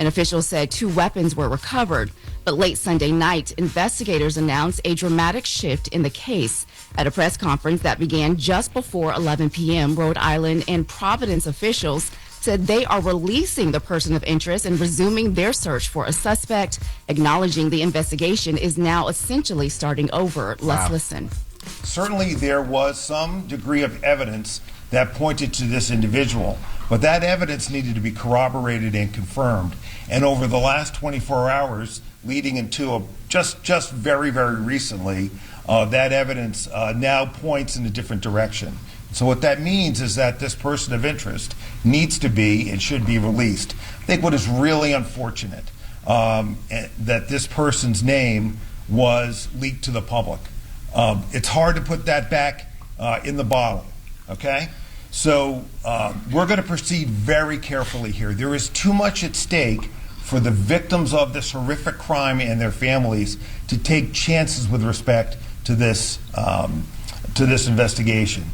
And officials said 2 weapons were recovered. But late Sunday night, investigators announced a dramatic shift in the case. At a press conference that began just before 11 p.m., Rhode Island and Providence officials said they are releasing the person of interest and resuming their search for a suspect, acknowledging the investigation is now essentially starting over. Let's listen. Certainly there was some degree of evidence that pointed to this individual, but that evidence needed to be corroborated and confirmed. And over the last 24 hours, leading into just very, very recently, that evidence now points in a different direction. So what that means is that this person of interest needs to be and should be released. I think what is really unfortunate that this person's name was leaked to the public. It's hard to put that back in the bottle, okay? So we're going to proceed very carefully here. There is too much at stake for the victims of this horrific crime and their families to take chances with respect to this investigation.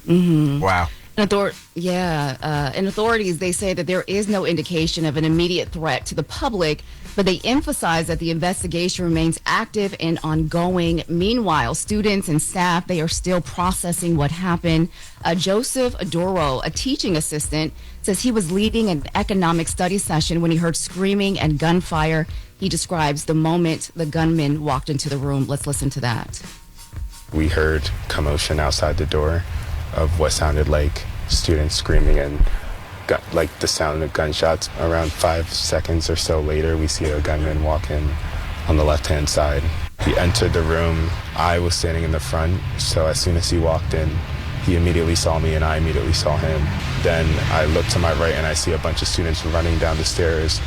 Mm-hmm. Wow. And authorities, they say that there is no indication of an immediate threat to the public, but they emphasize that the investigation remains active and ongoing. Meanwhile, students and staff, they are still processing what happened. Joseph Adoro, a teaching assistant, says he was leading an economic study session when he heard screaming and gunfire. He describes the moment the gunman walked into the room. Let's listen to that. We heard commotion outside the door of what sounded like students screaming and like the sound of gunshots. Around 5 seconds or so later, we see a gunman walk in on the left-hand side. He entered the room. I was standing in the front, so as soon as he walked in, he immediately saw me and I immediately saw him. Then I look to my right and I see a bunch of students running down the stairs,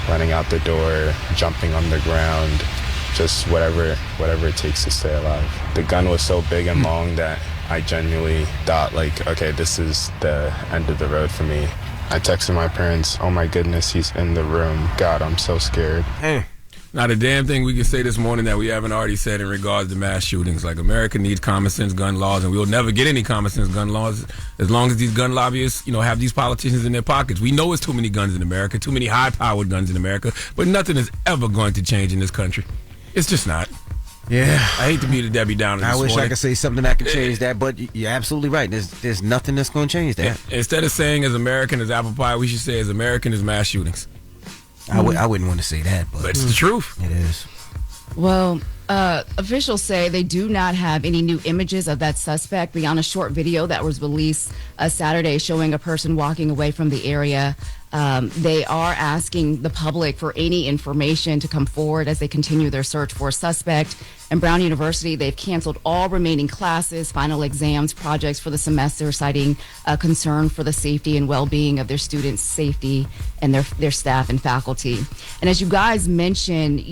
running out the door, jumping on the ground, just whatever it takes to stay alive. The gun was so big and long that I genuinely thought, like, okay, this is the end of the road for me. I texted my parents, oh my goodness, he's in the room. God, I'm so scared. Not a damn thing we can say this morning that we haven't already said in regards to mass shootings. Like, America needs common sense gun laws, and we'll never get any common sense gun laws as long as these gun lobbyists, have these politicians in their pockets. We know it's too many guns in America, too many high-powered guns in America, but nothing is ever going to change in this country. It's just not. Yeah, I hate to be the Debbie Downer. I wish I could say something that could change that, but you're absolutely right. There's nothing that's going to change that. Yeah. Instead of saying as American as apple pie, we should say as American as mass shootings. I wouldn't want to say that, but it's the truth. It is. Well, officials say they do not have any new images of that suspect beyond a short video that was released Saturday showing a person walking away from the area. They are asking the public for any information to come forward as they continue their search for a suspect. And Brown University, they've canceled all remaining classes, final exams, projects for the semester, citing concern for the safety and well-being of their students' safety and their staff and faculty. And as you guys mentioned,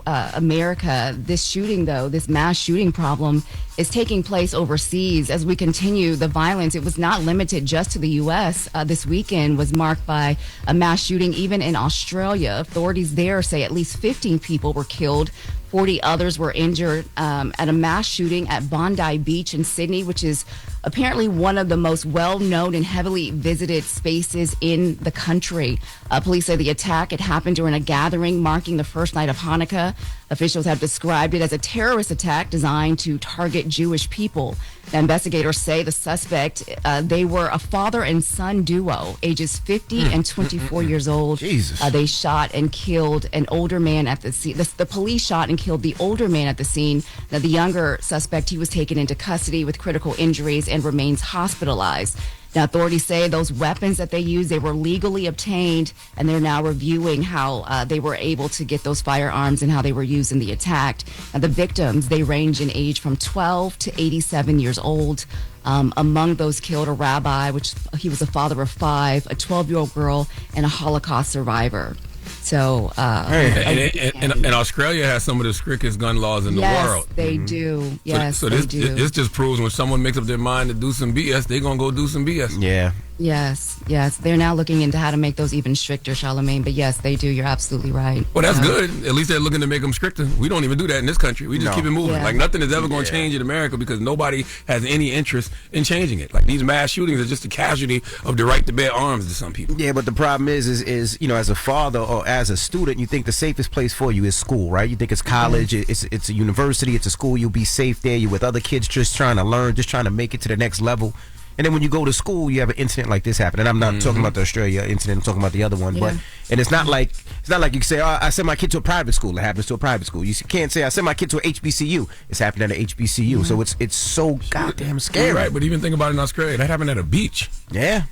America, this shooting, though, this mass shooting problem is taking place overseas. As we continue the violence, it was not limited just to the U.S. This weekend was marked by a mass shooting even in Australia. Authorities there say at least 15 people were killed. 40 others were injured at a mass shooting at Bondi Beach in Sydney, which is apparently one of the most well-known and heavily visited spaces in the country. Police say the attack had happened during a gathering marking the first night of Hanukkah. Officials have described it as a terrorist attack designed to target Jewish people. The investigators say the suspect, they were a father and son duo, ages 50 and 24 years old. Jesus. They shot and killed an older man at the scene. The police shot and killed the older man at the scene. Now, the younger suspect, he was taken into custody with critical injuries and remains hospitalized. Now, authorities say those weapons that they used, they were legally obtained, and they're now reviewing how they were able to get those firearms and how they were used in the attack. Now, the victims, they range in age from 12 to 87 years old. Among those killed, a rabbi, which he was a father of 5, a 12-year-old girl, and a Holocaust survivor. So, and Australia has some of the strictest gun laws in the world. They do. Yes, so they this do. this just proves when someone makes up their mind to do some BS, they're gonna go do some BS. Yeah. Yes. They're now looking into how to make those even stricter, Charlamagne. But yes, they do. You're absolutely right. Well, that's good. At least they're looking to make them stricter. We don't even do that in this country. We just keep it moving. Yeah. Like nothing is ever going to change in America because nobody has any interest in changing it. Like these mass shootings are just a casualty of the right to bear arms to some people. Yeah, but the problem is as a father or as a student, you think the safest place for you is school, right? You think it's college, it's a university, it's a school. You'll be safe there. You're with other kids just trying to learn, just trying to make it to the next level. And then when you go to school, you have an incident like this happen. And I'm not talking about the Australia incident. I'm talking about the other one. But it's not like you can say, I send my kid to a private school. It happens to a private school. You can't say I send my kid to a HBCU. It's happening at a HBCU. So it's so goddamn scary. Right, but even think about it in Australia. That happened at a beach. Yeah.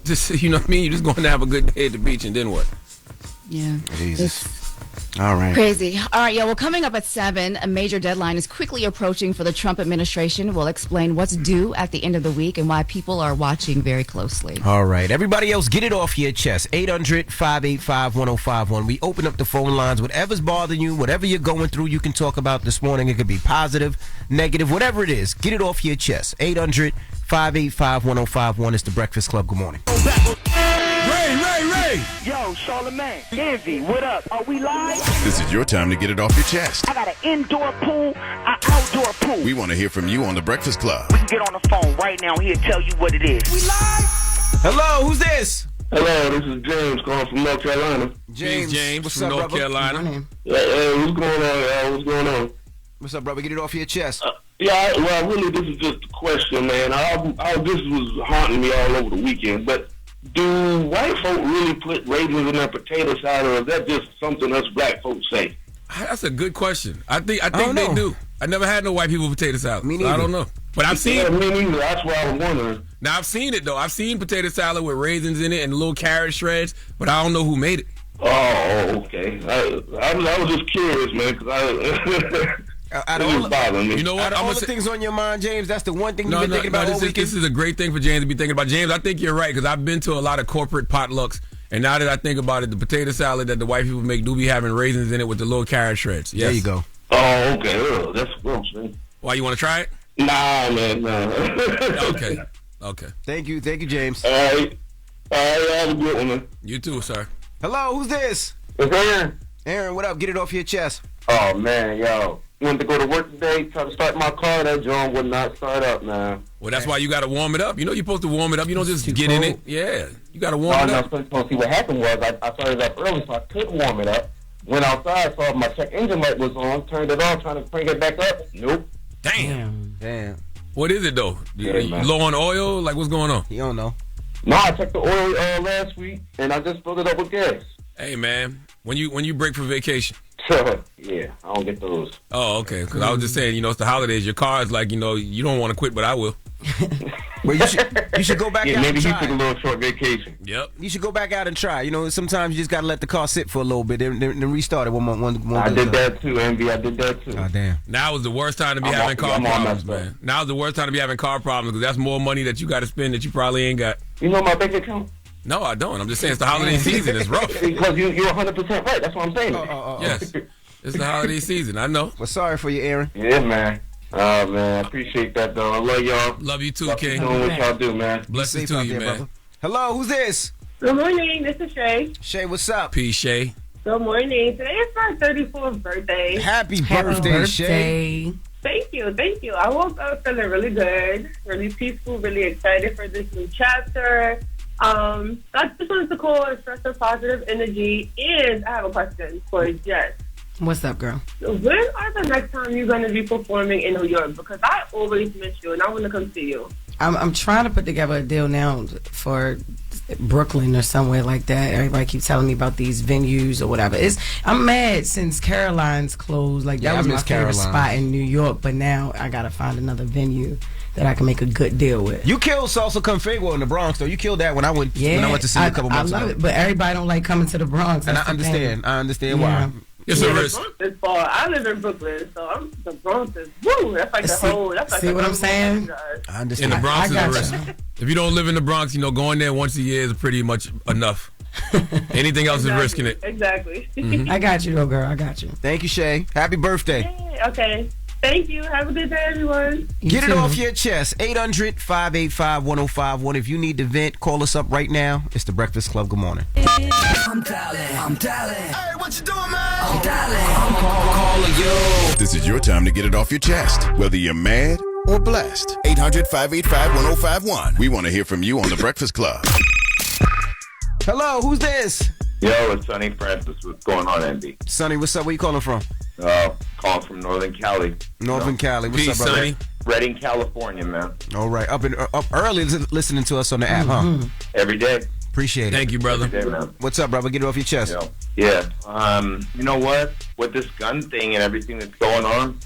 Just you know what I mean. You're just going to have a good day at the beach, and then what? Yeah. Jesus. All right. Crazy. All right, well, coming up at 7, a major deadline is quickly approaching for the Trump administration. We'll explain what's due at the end of the week and why people are watching very closely. All right. Everybody else, get it off your chest. 800-585-1051. We open up the phone lines. Whatever's bothering you, whatever you're going through, you can talk about this morning. It could be positive, negative, whatever it is. Get it off your chest. 800-585-1051. It's the Breakfast Club. Good morning. Ray! Yo, Charlamagne, Envy, what up? Are we live? This is your time to get it off your chest. I got an indoor pool, an outdoor pool. We want to hear from you on the Breakfast Club. We can get on the phone right now. He'll tell you what it is. We live? Hello, who's this? Hello, this is James calling from North Carolina. James what's from up, North brother? Carolina. Hey, what's going on, y'all? What's going on? What's up, brother? Get it off your chest. Really, this is just a question, man. This was haunting me all over the weekend, but do white folk really put raisins in their potato salad, or is that just something us black folks say? That's a good question. I think they do. I never had no white people potato salad. Me so neither. I don't know. But I've seen Yeah, me neither. That's why I was wondering. Now I've seen it though. I've seen potato salad with raisins in it and little carrot shreds, but I don't know who made it. Oh, okay. I was just curious, man, because Out of all, bothering me. You know what? all the things on your mind, James, that's the one thing you've been thinking about all weekend? This is a great thing for James to be thinking about. James, I think you're right because I've been to a lot of corporate potlucks, and now that I think about it, the potato salad that the white people make do be having raisins in it with the little carrot shreds. Yes. There you go. Oh, okay. That's gross, man. Why, you want to try it? Nah, man, nah. Okay. Thank you, James. All right, have a good one, man. You too, sir. Hello, who's this? It's Aaron. Aaron, what up? Get it off your chest. Oh, man, yo. Went to go to work today, tried to start my car, that joint would not start up, man. Well, that's why you got to warm it up. You know you're supposed to warm it up. You don't just get in it. Yeah, you got to warm it up. No, see, what happened was I started up early, so I couldn't warm it up. Went outside, saw my check engine light was on, turned it on, trying to crank it back up. Nope. Damn. What is it, though? Yeah, you low on oil? Like, what's going on? You don't know. No, I checked the oil last week, and I just filled it up with gas. Hey, man, when you break for vacation? Yeah, I don't get those. Oh, okay. Because I was just saying, it's the holidays. Your car is like, you don't want to quit, but I will. Well, you should go back out maybe and he try. took a little short vacation. Yep. You should go back out and try. Sometimes you just got to let the car sit for a little bit, then restart it one I did that too, Envy. I did that too. Oh, damn. Now is the worst time to be having car problems, man. Now is the worst time to be having car problems because that's more money that you got to spend that you probably ain't got. You know my bank account? No, I don't. I'm just saying it's the holiday season. It's rough. Because you're 100% right. That's what I'm saying. Yes. It's the holiday season. I know. Well, sorry for you, Aaron. Yeah, man. Oh, man. I appreciate that, though. I love y'all. Love you too, Love King. doing what y'all do, man. Blessings to you, man. Brother. Hello, who's this? Good morning, this is Shay. Shay, what's up? Peace, Shay. Good morning. Today is my 34th birthday. Happy birthday, Shay. Thank you. I woke up feeling really good, really peaceful, really excited for this new chapter. I just wanted to call and stress the positive energy. And I have a question for Jess. What's up, girl? When are the next time you're going to be performing in New York? Because I always miss you, and I want to come see you. I'm trying to put together a deal now for Brooklyn or somewhere like that. Everybody keeps telling me about these venues or whatever. I'm mad since Caroline's closed. Like that was my favorite spot in New York, but now I gotta find another venue that I can make a good deal with. You killed Salsa Con Fuego in the Bronx, though. You killed that when I went to see you a couple months ago. I love it, but everybody don't like coming to the Bronx. And I understand why. It's a risk. The Bronx is far. I live in Brooklyn, so the Bronx is woo. That's like the whole. That's like see what I'm saying? I understand. In the Bronx is a risk. If you don't live in the Bronx, going there once a year is pretty much enough. Anything else is risking it. Exactly. I got you, though, girl. I got you. Thank you, Shay. Happy birthday. Hey, okay. Thank you. Have a good day, everyone. Get it off your chest. 800-585-1051. If you need to vent, call us up right now. It's The Breakfast Club. Good morning. I'm dialing. Hey, what you doing, man? I'm dialing. I'm calling you. This is your time to get it off your chest, whether you're mad or blessed. 800-585-1051. We want to hear from you on The Breakfast Club. Hello, who's this? Yo, it's Sonny Francis. What's going on, Andy? Sonny, what's up? Where you calling from? Calling from Northern Cali. Cali. What's Peace, up, brother? Sonny. Redding, California, man. All right. Up early listening to us on the app, huh? Every day. Appreciate it. Thank you, brother. Every day, man. What's up, brother? Get it off your chest. Yeah. You know what? With this gun thing and everything that's going on,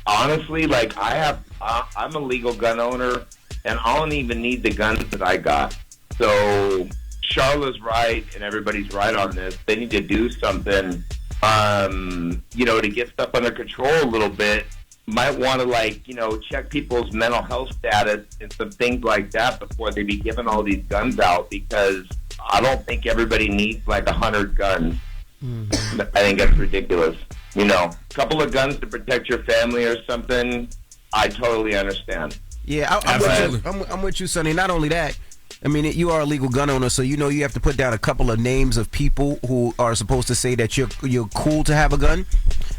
honestly, like I'm a legal gun owner, and I don't even need the guns that I got. So Charlama's right, and everybody's right on this. They need to do something, to get stuff under control a little bit. Might want to, check people's mental health status and some things like that before they be giving all these guns out, because I don't think everybody needs 100 guns. I think that's ridiculous. A couple of guns to protect your family or something, I totally understand. Yeah, I'm with you, Sonny. Not only that, I mean, you are a legal gun owner, so you have to put down a couple of names of people who are supposed to say that you're cool to have a gun.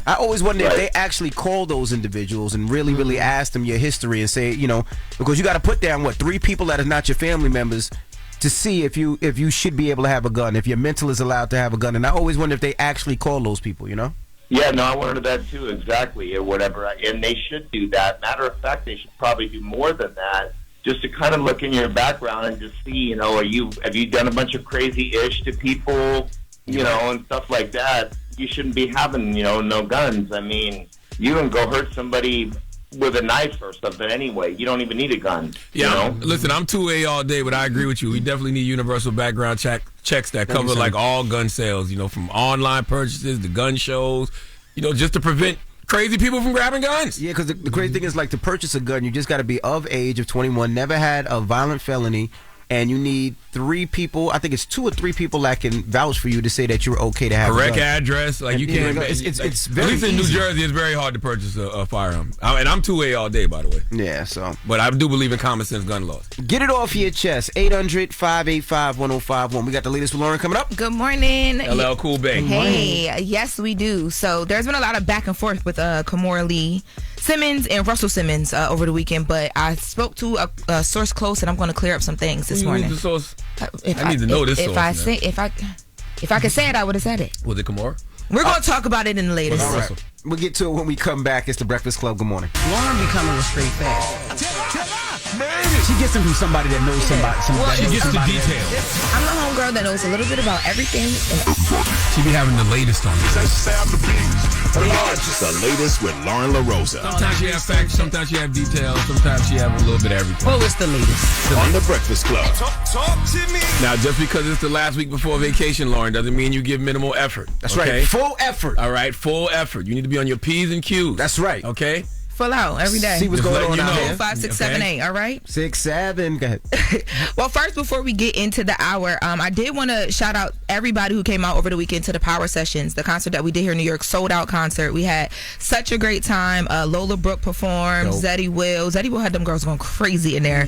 I always wonder if they actually call those individuals and really ask them your history and say, because you got to put down 3 people that are not your family members to see if you should be able to have a gun, if your mental is allowed to have a gun. And I always wonder if they actually call those people, Yeah, no, I wondered that too, exactly, or whatever. And they should do that. Matter of fact, they should probably do more than that, just to kind of look in your background and just see, have you done a bunch of crazy ish to people, and stuff like that. You shouldn't be having, no guns. I mean, you can go hurt somebody with a knife or something anyway. You don't even need a gun. Yeah, listen, I'm 2A all day, but I agree with you. We definitely need universal background checks that cover all gun sales, from online purchases to gun shows, just to prevent crazy people from grabbing guns. Yeah, because the crazy thing is, to purchase a gun, you just got to be of age of 21, never had a violent felony, and you need 3 people. I think it's 2 or 3 people that can vouch for you to say that you're okay to have correct a gun. address. You can't. It's very at least in New easy. Jersey, it's very hard to purchase a firearm. And I'm 2A all day, by the way. Yeah, so. But I do believe in common sense gun laws. Get it off your chest. 800-585-1051. We got the latest with Loren coming up. Good morning. LL Cool Bay. Hey, yes, we do. So there's been a lot of back and forth with Kimora Lee Simmons and Russell Simmons over the weekend, but I spoke to a source close, and I'm going to clear up some things this morning. The source? I need to know this source. If I could say it, I would have said it. Was it Kimora? We're going to talk about it in the latest. All right. We'll get to it when we come back. It's the Breakfast Club. Good morning. Lauren becoming a straight fact. She gets them from somebody that knows somebody. She gets the details. I'm the homegirl that knows a little bit about everything. She be having the latest on this. The latest with Loren LoRosa. Sometimes she have facts, sometimes she have details, sometimes she have a little bit of everything. Well, it's the latest. On the Breakfast Club. Talk to me. Now, just because it's the last week before vacation, Lauren, doesn't mean you give minimal effort. That's right. Full effort. All right, full effort. You need to be on your P's and Q's. That's right. Okay? Full out every day. See what's going on out here. 5, 6, 7, 8. All right. 6, 7. Go ahead. Well, first, before we get into the hour, I did want to shout out everybody who came out over the weekend to the Power Sessions, the concert that we did here in New York, sold out concert. We had such a great time. Lola Brooke performed. Zeddy Will had them girls going crazy in there.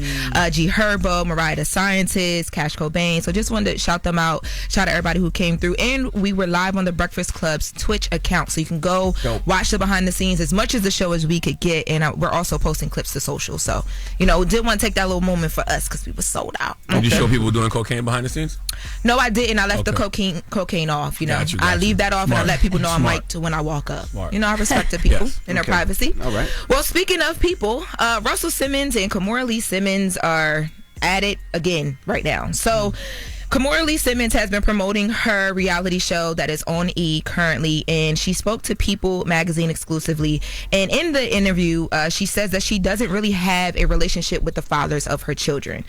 G Herbo, Mariah the Scientist, Cash Cobain. So just wanted to shout them out. Shout out everybody who came through. And we were live on the Breakfast Club's Twitch account, so you can go watch the behind the scenes as much as the show as we could get. And we're also posting clips to social. So, did want to take that little moment for us because we were sold out. Did you show people doing cocaine behind the scenes? No, I didn't. I left the cocaine off. Got you. I leave that off. Smart. And I let people know I'm mic'd when I walk up. Smart. I respect the people and their privacy. All right. Well, speaking of people, Russell Simmons and Kimora Lee Simmons are at it again right now. So Kimora Lee Simmons has been promoting her reality show that is on E currently, and she spoke to People magazine exclusively. And in the interview, she says that she doesn't really have a relationship with the fathers of her children.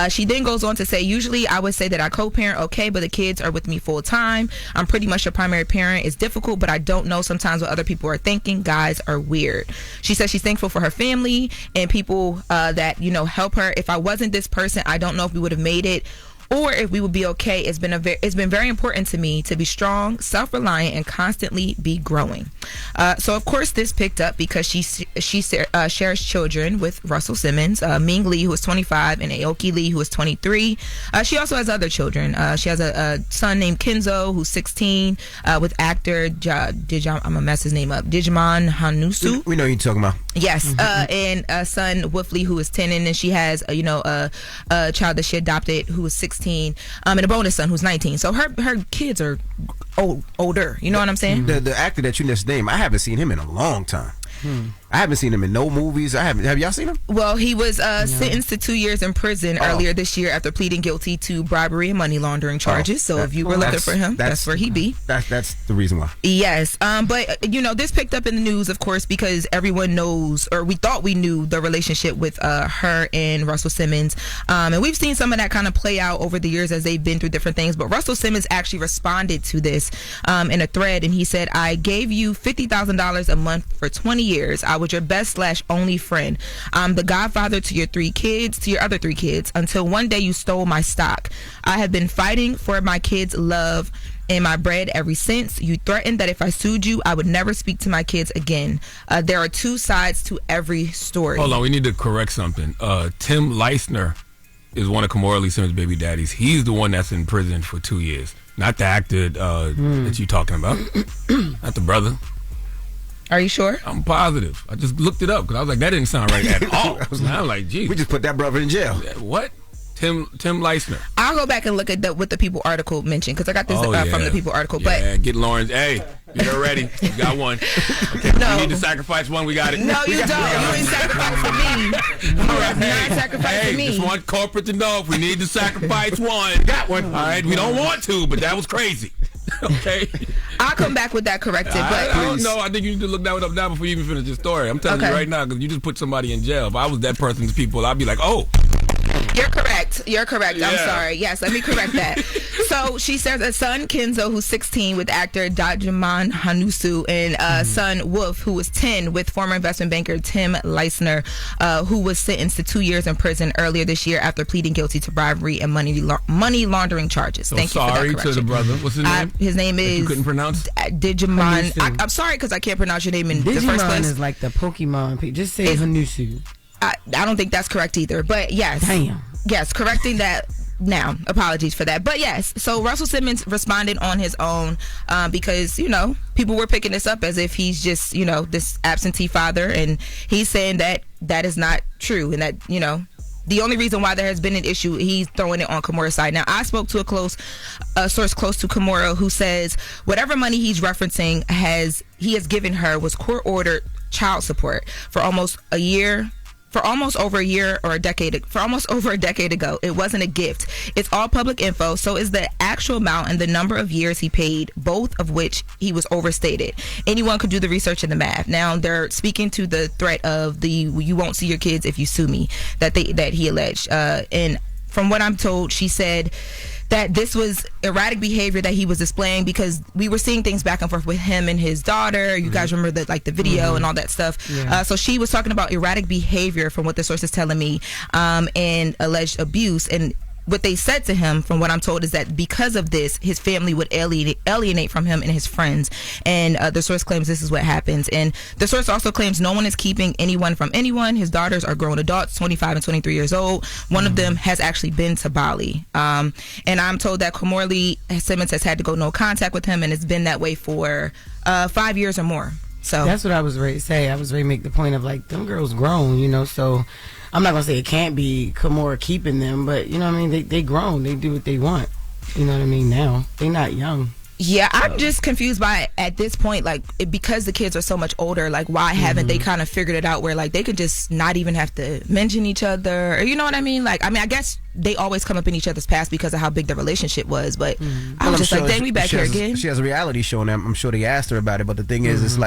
She then goes on to say, usually I would say that I co-parent, okay, but the kids are with me full time. I'm pretty much a primary parent. It's difficult, but I don't know sometimes what other people are thinking. Guys are weird. She says she's thankful for her family and people that, help her. If I wasn't this person, I don't know if we would have made it or if we would be okay. It's been very important to me to be strong, self-reliant, and constantly be growing. So of course this picked up because she shares children with Russell Simmons, Ming Lee, who is 25, and Aoki Lee, who is 23. She also has other children. She has a son named Kenzo, who's 16, with actor I'm gonna mess his name up, Digimon Hanusu. We know you're talking about. Yes, and a son, Woofley, who is 10, and then she has a child that she adopted who is 16, and a bonus son who's 19. So her kids are older. You know what I'm saying? The actor that you just named, I haven't seen him in a long time. I haven't seen him in no movies. Have y'all seen him? Well, he was sentenced to 2 years in prison earlier this year after pleading guilty to bribery and money laundering charges. So if you were looking for him, that's where he be. That's the reason why. Yes, but this picked up in the news, of course, because everyone knows, or we thought we knew, the relationship with her and Russell Simmons, and we've seen some of that kind of play out over the years as they've been through different things. But Russell Simmons actually responded to this in a thread, and he said, "I gave you $50,000 a month for 20 years. I was your best/only friend. I'm the godfather to your other three kids, until one day you stole my stock. I have been fighting for my kids' love and my bread ever since. You threatened that if I sued you, I would never speak to my kids again. There are two sides to every story." Hold on, we need to correct something. Tim Leisner is one of Kimora Lee Simmons' baby daddies. He's the one that's in prison for 2 years, not the actor that you talking about, not the brother. Are you sure? I'm positive. I just looked it up because I was like, that didn't sound right at all. I'm like, geez. We just put that brother in jail. What? Tim Leisner. I'll go back and look at what the People article mentioned, because I got this from the People article. Yeah, get Lauren's. Hey, you're ready. You got one. Okay, no. We need to sacrifice one. We got it. No, you don't. You ain't sacrifice for me. You have not sacrificed for me. Just want corporate to know if we need to sacrifice one. Got one. All right, we don't want to, but that was crazy. Okay. I'll come back with that corrected. I don't know. I think you need to look that one up now before you even finish your story. I'm telling you right now, because you just put somebody in jail. If I was that person's people, I'd be like, oh. You're correct. Yeah. I'm sorry. Yes, let me correct that. So she says a son, Kenzo, who's 16, with actor Digimon Hanusu, and son, Wolf, who was 10, with former investment banker Tim Leisner, who was sentenced to 2 years in prison earlier this year after pleading guilty to bribery and money laundering charges. So Thank you for that correction. Sorry to the brother. What's his name? His name is... You couldn't pronounce? Digimon. I'm sorry because I can't pronounce your name in the first place. Digimon is like the Pokemon. Just say Hanusu. I don't think that's correct either, but yes. Damn. Yes, correcting that now. Apologies for that. But yes, so Russell Simmons responded on his own because, people were picking this up as if he's just, this absentee father, and he's saying that is not true, and that, the only reason why there has been an issue, he's throwing it on Kimora's side. Now, I spoke to a source close to Kimora who says whatever money he's referencing he has given her was court-ordered child support for almost over a decade ago. It wasn't a gift. It's all public info, so is the actual amount and the number of years he paid, both of which he was overstated. Anyone could do the research and the math. Now, they're speaking to the threat of you won't see your kids if you sue me, that he alleged. And from what I'm told, she said that this was erratic behavior that he was displaying, because we were seeing things back and forth with him and his daughter. You guys remember the video and all that stuff. Yeah. So she was talking about erratic behavior, from what the source is telling me, and alleged abuse. And what they said to him, from what I'm told, is that because of this, his family would alienate from him and his friends. And the source claims this is what happens. And the source also claims no one is keeping anyone from anyone. His daughters are grown adults, 25 and 23 years old. One of them has actually been to Bali. And I'm told that Kimora Lee Simmons has had to go no contact with him, and it's been that way for 5 years or more. So that's what I was ready to say. I was ready to make the point of, them girls grown, so I'm not going to say it can't be Kimora keeping them, but, they grown. They do what they want. You know what I mean? Now. They not young. Yeah, I'm just confused by, at this point, because the kids are so much older, why haven't they kind of figured it out where, they could just not even have to mention each other, or you know what I mean? I guess they always come up in each other's past because of how big the relationship was, but I'm just sure dang, we back here again. She has a reality show, and I'm sure they asked her about it, but the thing is, it's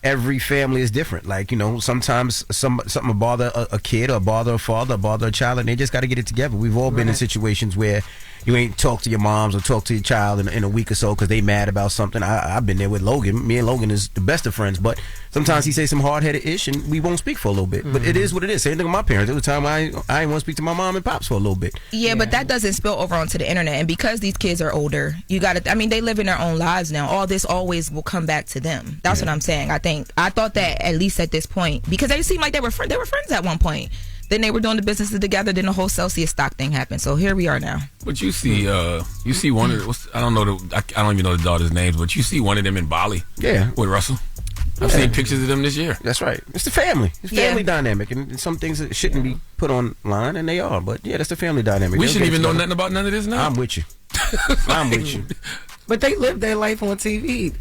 every family is different. Like, sometimes something will bother a kid or bother a father or bother a child, and they just got to get it together. We've all been in situations where you ain't talk to your moms or talk to your child in a week or so because they mad about something. I've been there with Logan. Me and Logan is the best of friends, but sometimes he say some hard-headed ish and we won't speak for a little bit. But it is what it is. Same thing with my parents. There was a time I didn't want to speak to my mom and pops for a little bit. Yeah, but that doesn't spill over onto the internet. And because these kids are older, you got to, they live in their own lives now. All this always will come back to them. That's what I'm saying. I thought that at least at this point, because they seemed like they were friends at one point. Then they were doing the businesses together. Then the whole Celsius stock thing happened. So here we are now. But you see one of I don't even know the daughter's names, but you see one of them in Bali. Yeah, with Russell. I've seen pictures of them this year. That's right. It's the family. It's family dynamic, and some things that shouldn't be put online, and they are. But yeah, that's the family dynamic. We shouldn't even know nothing about none of this now. I'm with you. I'm with you. But they lived their life on TV,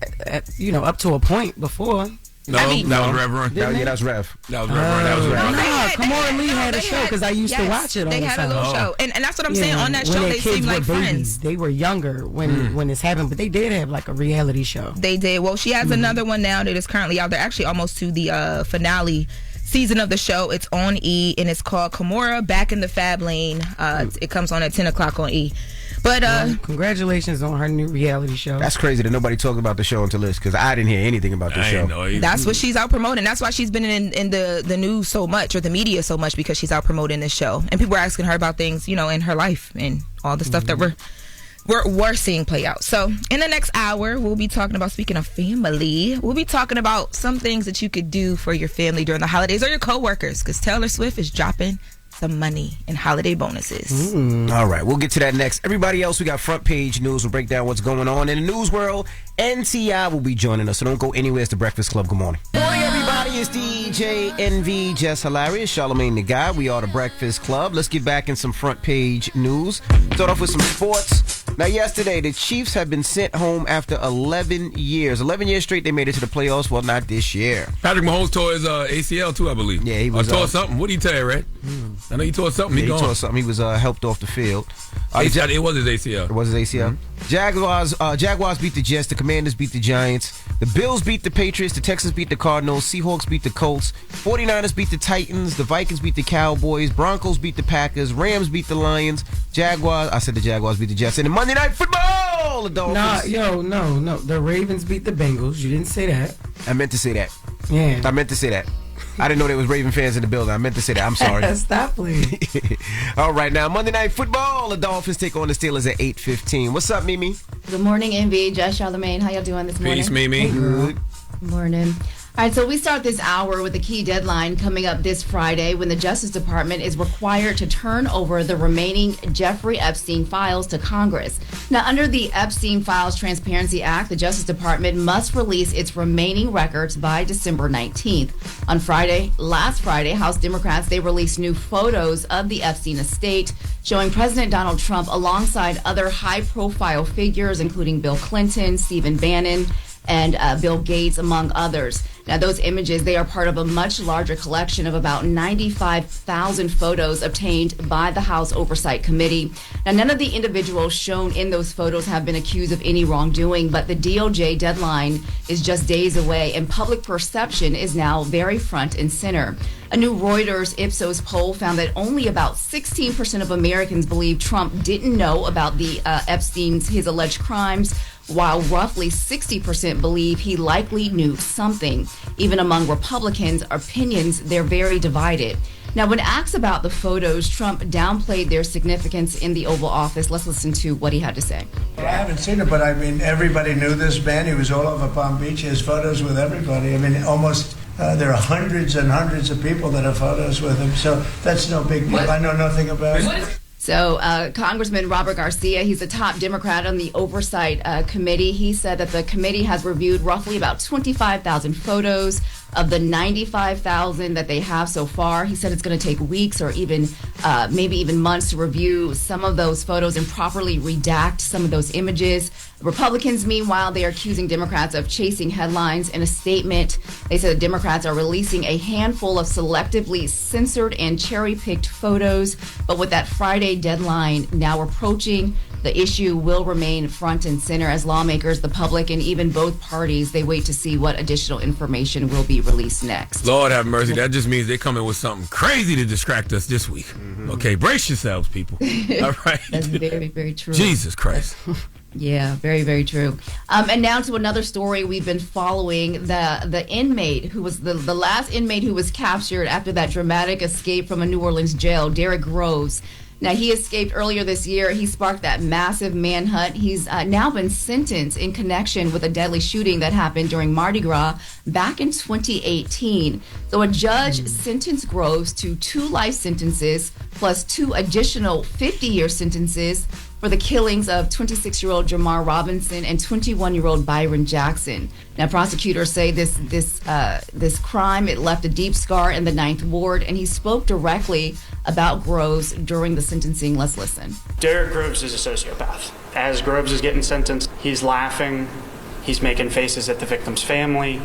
up to a point before. No, that was Reverend. That was Rev. That was Reverend. Come on, Lee had a show because I used to watch it all the time. They had a little show. And that's what I'm saying. On that show, they seemed like friends. They were younger when this happened, but they did have like a reality show. They did. Well, she has another one now that is currently out there, actually almost to the finale season of the show. It's on E, and it's called Kimura Back in the Fab Lane. It comes on at 10 o'clock on E. But congratulations on her new reality show. That's crazy that nobody talked about the show until this, because I didn't hear anything about the show. That's what she's out promoting. That's why she's been in the news so much, or the media so much, because she's out promoting this show. And people are asking her about things, in her life and all the stuff that we're seeing play out. So in the next hour, we'll be talking about, speaking of family, we'll be talking about some things that you could do for your family during the holidays or your coworkers, because Taylor Swift is dropping some money and holiday bonuses. All right, we'll get to that next. Everybody else, we got front page news. We'll break down what's going on in the news world. NTI will be joining us, so don't go anywhere. It's the Breakfast Club. Good morning. Good morning, everybody. It's DJ NV, Jess Hilarious, Charlamagne the Guy. We are the Breakfast Club. Let's get back in some front page news. Start off with some sports. Now, yesterday, the Chiefs have been sent home after 11 years. 11 years straight, they made it to the playoffs. Well, not this year. Patrick Mahomes tore his ACL, too, I believe. Yeah, he was. Tore something. What did he tell you, Red? I know he tore something. Yeah, he tore something. He was helped off the field. It was his ACL. It was his ACL. Jaguars beat the Jets. The Commanders beat the Giants. The Bills beat the Patriots. The Texans beat the Cardinals. Seahawks beat the Colts. 49ers beat the Titans. The Vikings beat the Cowboys. Broncos beat the Packers. Rams beat the Lions. The Jaguars beat the Jets. And the Monday Night Football, the Dolphins. No. The Ravens beat the Bengals. You didn't say that. I meant to say that. Yeah. I meant to say that. I didn't know there was Raven fans in the building. I meant to say that. I'm sorry. Stop, please. All right, now Monday Night Football. The Dolphins take on the Steelers at 8:15. What's up, Mimi? Good morning, MV. Jess, Charlamagne. How y'all doing this morning? Peace, Mimi. Good. Morning. All right, so we start this hour with a key deadline coming up this Friday when the Justice Department is required to turn over the remaining Jeffrey Epstein files to Congress. Now, under the Epstein Files Transparency Act, the Justice Department must release its remaining records by December 19th. On last Friday, House Democrats, they released new photos of the Epstein estate showing President Donald Trump alongside other high-profile figures, including Bill Clinton, Stephen Bannon, and Bill Gates, among others. Now, those images, they are part of a much larger collection of about 95,000 photos obtained by the House Oversight Committee. Now, none of the individuals shown in those photos have been accused of any wrongdoing, but the DOJ deadline is just days away, and public perception is now very front and center. A new Reuters Ipsos poll found that only about 16% of Americans believe Trump didn't know about the his alleged crimes, while roughly 60% believe he likely knew something. Even among Republicans, opinions, they're very divided. Now, when asked about the photos, Trump downplayed their significance in the Oval Office. Let's listen to what he had to say. Well, I haven't seen it, but I mean, everybody knew this man. He was all over Palm Beach. He has photos with everybody. I mean, almost there are hundreds and hundreds of people that have photos with him. So that's no big deal. I know nothing about it. So Congressman Robert Garcia, he's a top Democrat on the Oversight Committee. He said that the committee has reviewed roughly about 25,000 photos of the 95,000 that they have so far. He said it's going to take weeks or even maybe even months to review some of those photos and properly redact some of those images. Republicans, meanwhile, they are accusing Democrats of chasing headlines. In a statement, they said Democrats are releasing a handful of selectively censored and cherry-picked photos. But with that Friday deadline now approaching, The issue will remain front and center as lawmakers, the public, and even both parties, they wait to see what additional information will be released next. Lord have mercy. That just means they're coming with something crazy to distract us this week. Okay, brace yourselves, people. All right. That's very, very true. Jesus Christ. Yeah, very, very true. And now to another story we've been following. The inmate who was the last inmate who was captured after that dramatic escape from a New Orleans jail, Derrick Rose. Now, he escaped earlier this year. He sparked that massive manhunt. He's now been sentenced in connection with a deadly shooting that happened during Mardi Gras back in 2018. So a judge sentenced Groves to 2 life sentences plus 2 additional 50-year sentences for the killings of 26-year-old Jamar Robinson and 21-year-old Byron Jackson. Now, prosecutors say this crime, it left a deep scar in the 9th Ward, and he spoke directly about Groves during the sentencing. Let's listen. Derrick Groves is a sociopath. As Groves is getting sentenced, he's laughing, he's making faces at the victim's family,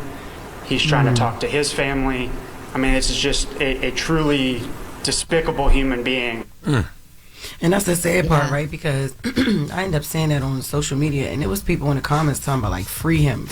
he's trying to talk to his family. I mean, it's just a truly despicable human being. And that's the sad part, right? Because I ended up saying that on social media, and it was people in the comments talking about, like, free him.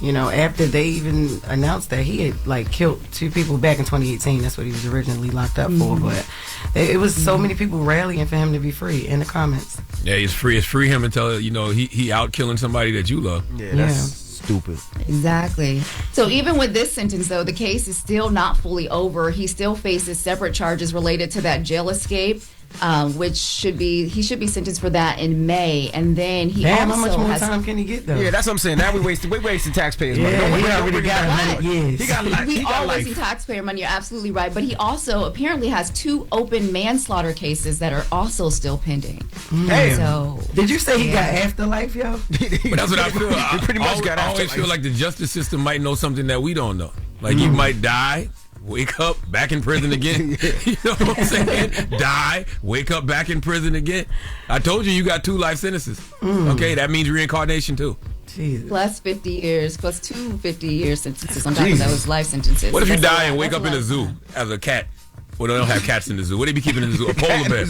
You know, after they even announced that he had, like, killed 2 people back in 2018. That's what he was originally locked up for. But it was so many people rallying for him to be free in the comments. Yeah, he's free. It's free him until, you know, he out killing somebody that you love. Yeah, that's stupid. Exactly. So even with this sentence, though, the case is still not fully over. He still faces separate charges related to that jail escape. Which he should be sentenced for that in May, and then he also how much more has time can he get though? Yeah, that's what I'm saying. Now we wasting taxpayers' money. Yeah, he already got 100 years. We are wasting taxpayer money. You're absolutely right. But he also apparently has 2 open manslaughter cases that are also still pending. Damn. So did you say he got afterlife, yo? But that's what I feel. He pretty much got I always feel like the justice system might know something that we don't know. Like you might die, wake up, back in prison again. You know what I'm saying? Die, wake up, back in prison again. I told you got 2 life sentences. Okay, that means reincarnation too. Jesus. Plus 50 years, plus 2 50-year sentences on top of those life sentences. What if you die and wake up in a zoo as a cat? Well, they don't have cats in the zoo. What they be keeping in the zoo? A polar bear.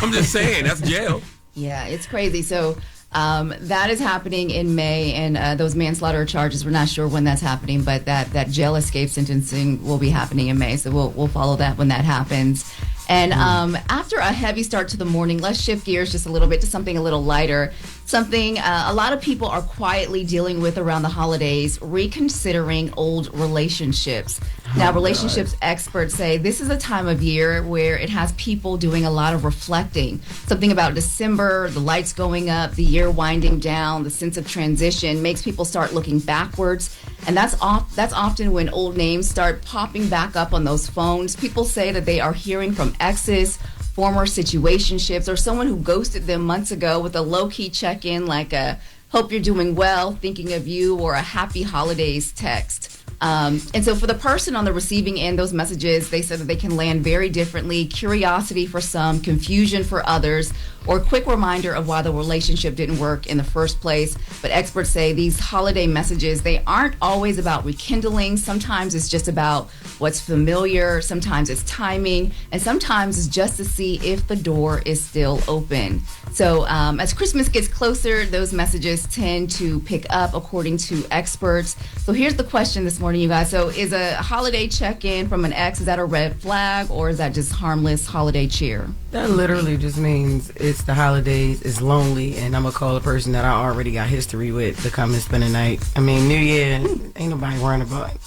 I'm just saying, that's jail. Yeah, it's crazy. So that is happening in May, and those manslaughter charges, we're not sure when that's happening, but that jail escape sentencing will be happening in May. So we'll follow that when that happens. And after a heavy start to the morning, let's shift gears just a little bit to something a little lighter. Something a lot of people are quietly dealing with around the holidays, reconsidering old relationships. Now, relationships experts say this is a time of year where it has people doing a lot of reflecting. Something about December, the lights going up, the year winding down, the sense of transition makes people start looking backwards. And that's often when old names start popping back up on those phones. People say that they are hearing from exes, former situationships, or someone who ghosted them months ago with a low-key check-in like a hope you're doing well, thinking of you, or a happy holidays text. And so for the person on the receiving end, those messages, they said that they can land very differently. Curiosity for some, confusion for others, or a quick reminder of why the relationship didn't work in the first place. But experts say these holiday messages, they aren't always about rekindling. Sometimes it's just about what's familiar. Sometimes it's timing. And sometimes it's just to see if the door is still open. So as Christmas gets closer, those messages tend to pick up, according to experts. So here's the question this morning, you guys. So is a holiday check-in from an ex, is that a red flag, or is that just harmless holiday cheer? That literally just means it's the holidays, it's lonely, and I'm going to call a person that I already got history with to come and spend the night. I mean, New Year, ain't nobody worrying about it.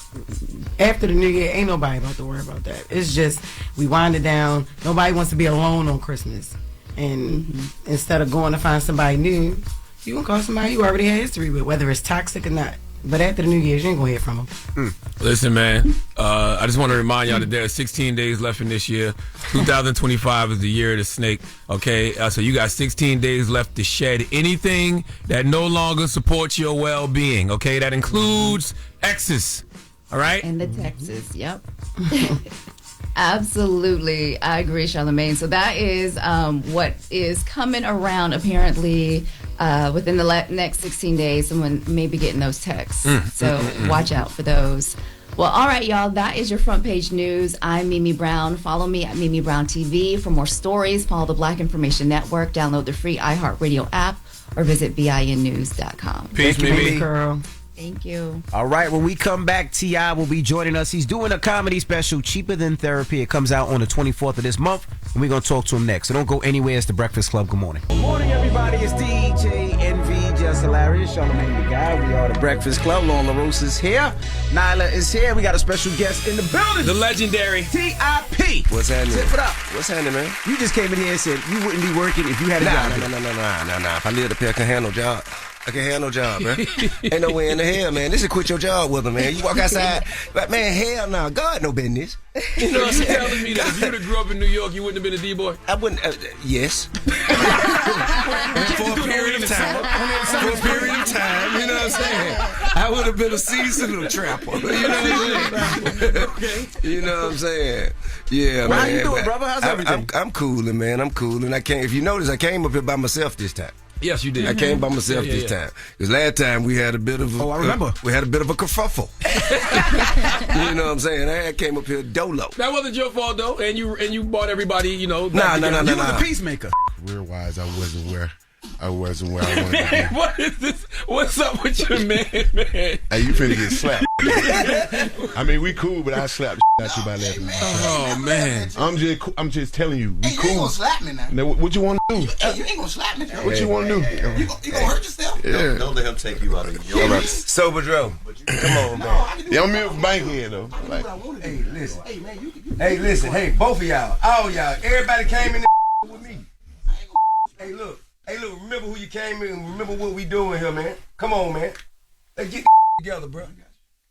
After the New Year, ain't nobody about to worry about that. It's just, we wind it down. Nobody wants to be alone on Christmas. And instead of going to find somebody new, you can call somebody you already had history with, whether it's toxic or not. But after the New Year's, you ain't going to hear from them. Listen, man, I just want to remind y'all that there are 16 days left in this year. 2025 is the year of the snake, okay? So you got 16 days left to shed anything that no longer supports your well-being, okay? That includes exes, all right? And the Texas, yep. Absolutely. I agree, Charlamagne. So that is what is coming around, apparently, within the next 16 days. Someone may be getting those texts. So watch out for those. Well, all right, y'all. That is your front page news. I'm Mimi Brown. Follow me at Mimi Brown TV for more stories. Follow the Black Information Network. Download the free iHeartRadio app or visit BINnews.com. Peace, Mimi. Girl. Thank you. All right, when we come back, T.I. will be joining us. He's doing a comedy special, Cheaper Than Therapy. It comes out on the 24th of this month, and we're going to talk to him next. So don't go anywhere. It's The Breakfast Club. Good morning. Good morning, everybody. It's DJ NV, Jess Hilarious, Charlamagne the Guy. We are The Breakfast Club. Loren LoRosa is here. Nyla is here. We got a special guest in the building. The legendary T.I.P. What's happening? Tip it up. What's happening, man? You just came in here and said you wouldn't be working if you had a job. Nah. If I lived up here, I can handle job. I can handle job, man. Ain't no way in the hell, man. This is quit your job with them, man. You walk outside, like, man, hell no. God, no business. You know what I'm telling me that if you would have grew up in New York, you wouldn't have been a D-boy? I wouldn't, yes. For a period of time. For a period of time, you know what I'm saying? I would have been a seasonal trapper. You know what I'm saying? Okay. You know what I'm saying? Yeah, man. How you doing, brother? How's everything? I'm cooling, man. I'm cooling. If you notice, I came up here by myself this time. Yes, you did. I came by myself this time. Because last time we had a bit of a... I remember. We had a bit of a kerfuffle. You know what I'm saying? I came up here dolo. That wasn't your fault, though. And you bought everybody, you know... Nah. You were the peacemaker. Career-wise, I wasn't where I wanted to be. What is this? What's up with your man? Hey, you finna get slapped. I mean, we cool, but I slapped the out you by laughing. Oh, man. I'm just telling you, we Hey, cool. you ain't gonna slap me now. Now, what you want to do? Hey, you ain't gonna slap me. What you want to do? You gonna hurt yourself? Yeah. Don't let him take you out of your All right. Sober Dro. Come on, man. Yeah, I'm here for Bankhead, though. Like, Hey, listen. Hey, man, you can. Hey, listen. Hey, both of y'all. All y'all. Everybody came in with me. Hey, look. Remember who you came in. Remember what we doing here, man. Come on, man. Let's get together, bro.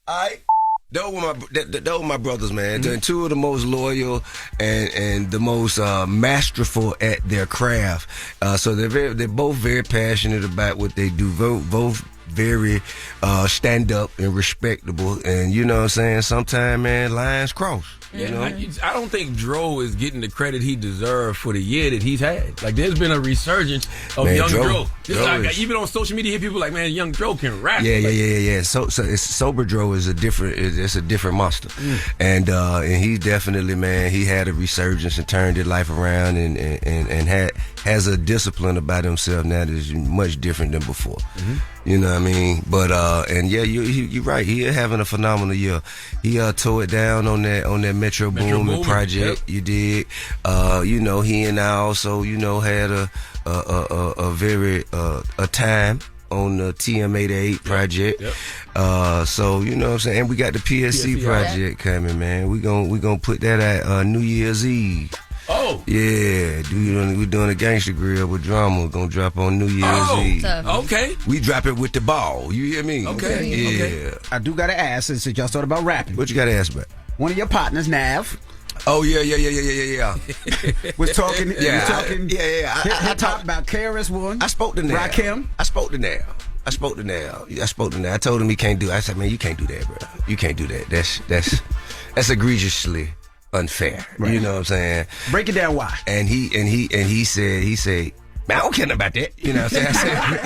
All right? Those were my brothers, man. They're two of the most loyal and the most masterful at their craft. So they're both very passionate about what they do. Both very stand up and respectable. And you know what I'm saying? Sometimes, man, lines cross. You know? I don't think Dro is getting the credit he deserves for the year that he's had. Like, there's been a resurgence of man, young Dro. Is, even on social media, you hear people like, man, young Dro can rap. Yeah. So it's Sober Dro is a different monster, and he definitely, man, he had a resurgence and turned his life around and has a discipline about himself now that is much different than before. You know what I mean? But and yeah, you're right. He is having a phenomenal year. He tore it down on that Metro Boomin project. Yep. You did. You know, he and I also, you know, had a very time on the TM88 project. Yep. So you know what I'm saying, and we got the PSC project coming, man. We gonna put that at New Year's Eve. Oh. Yeah, we're doing a gangster grill with drama. Gonna drop on New Year's Eve. Okay. We drop it with the ball. You hear me? Okay. Yeah. Okay. I do gotta ask, since y'all started about rapping. What you gotta ask about? One of your partners, Nav. Oh yeah. was talking. I I talked about KRS-One. I spoke to Nav. Rakim. I spoke to Nav. I told him he can't do it. I said, man, you can't do that, bro. You can't do that. That's egregiously unfair. Right. You know what I'm saying? Break it down. Why? And he said, man, I don't care nothing about that. You know what I'm saying?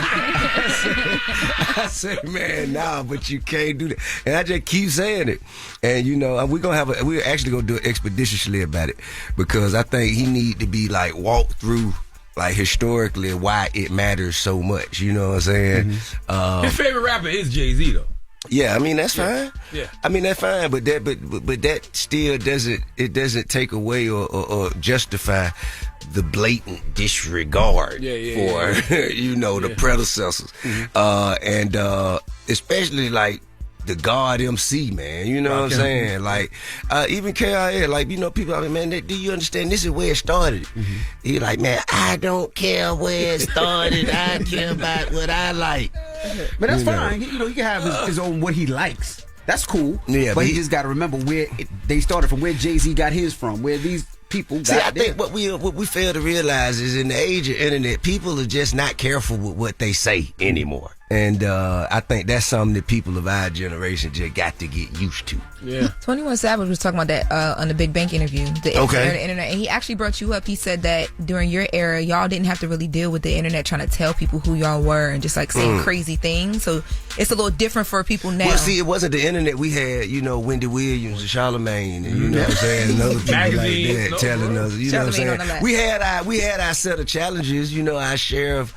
I said, man, nah, but you can't do that. And I just keep saying it. And you know, we're actually gonna do it expeditiously about it, because I think he need to be like walked through, like, historically why it matters so much. You know what I'm saying? His favorite rapper is Jay-Z, though. Yeah, I mean, that's fine. Yeah. I mean, that's fine, but that still doesn't take away or justify the blatant disregard for you know, the predecessors. And especially like the God MC, man. You know what I'm saying? Like, even KIA, like, you know, people, I mean, man, do you understand? This is where it started. He like, man, I don't care where it started. I care about what I like. But that's fine. You know, he can have his own what he likes. That's cool. Yeah, but he just got to remember where they started from, where Jay-Z got his from, where these people got I think what we fail to realize is, in the age of internet, people are just not careful with what they say anymore. And I think that's something that people of our generation just got to get used to. Yeah. 21 Savage was talking about that on the Big Bank interview. The internet. And he actually brought you up. He said that during your era, y'all didn't have to really deal with the internet trying to tell people who y'all were and just like saying crazy things. So it's a little different for people now. Well, see, it wasn't the internet. We had, Wendy Williams and Charlamagne, and you know what I'm saying, and other people like that telling us, you know what I'm saying. We had our set of challenges, our share of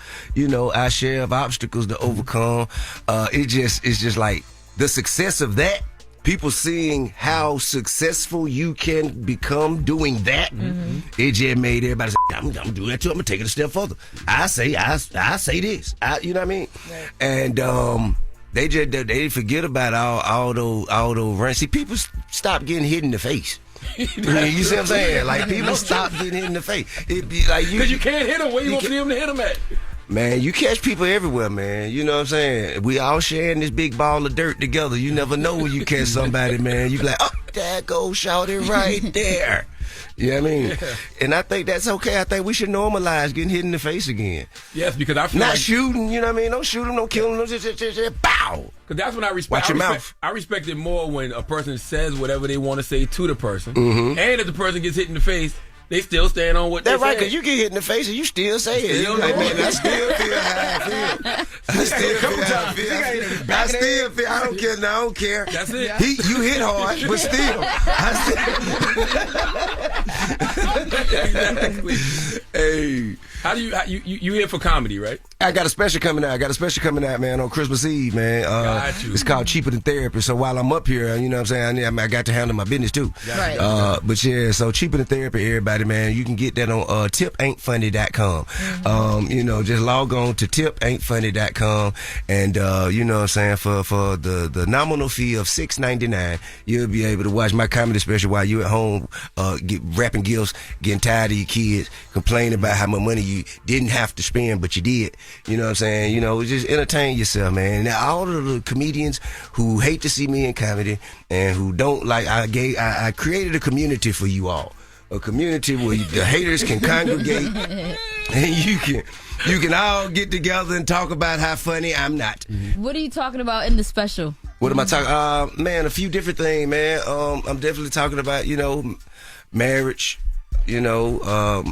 obstacles to overcome. It's just like the success of that. People seeing how successful you can become doing that, it just made everybody say, I'm gonna do that too. I'm gonna take it a step further. I say this. You know what I mean? Right. And they forget about all those runs. See, people stop getting hit in the face. You see what I'm saying? Like, people stop getting hit in the face. It be like because you can't hit them. Where you gonna see them to hit them at? Man, you catch people everywhere, man. You know what I'm saying? We all sharing this big ball of dirt together. You never know when you catch somebody, man. You be like, oh, there goes shouty right there. You know what I mean? Yeah. And I think that's okay. I think we should normalize getting hit in the face again. Yes, because I feel not shooting, you know what I mean? Don't shoot them, don't kill them, just bow. Because that's when I respect. Watch your mouth. I respect it more when a person says whatever they want to say to the person. And if the person gets hit in the face, they still stand on what they say. That's right, because you get hit in the face and you still say it. You like, man, I still feel how I feel. I still feel how I feel. I don't care. No, I don't care. That's it. You hit hard, but still. Exactly. Hey. How do you here for comedy, right? I got a special coming out. Man, on Christmas Eve, man. Got you. It's called Cheaper Than Therapy. So while I'm up here, you know what I'm saying, I got to handle my business too. Right. But yeah, so Cheaper Than Therapy, everybody, man. You can get that on tipaintfunny.com. Just log on to tipaintfunny.com, and you know what I'm saying, for the nominal fee of $6.99, you'll be able to watch my comedy special while you're at home, wrapping gifts, getting tired of your kids, complaining about how much money you didn't have to spend, but you did. You know what I'm saying? Just entertain yourself, man. Now, all of the comedians who hate to see me in comedy and who don't like, I created a community for you all. A community where the haters can congregate and you can all get together and talk about how funny I'm not. What are you talking about in the special? What am I talking? Man, a few different things, man. I'm definitely talking about, marriage. My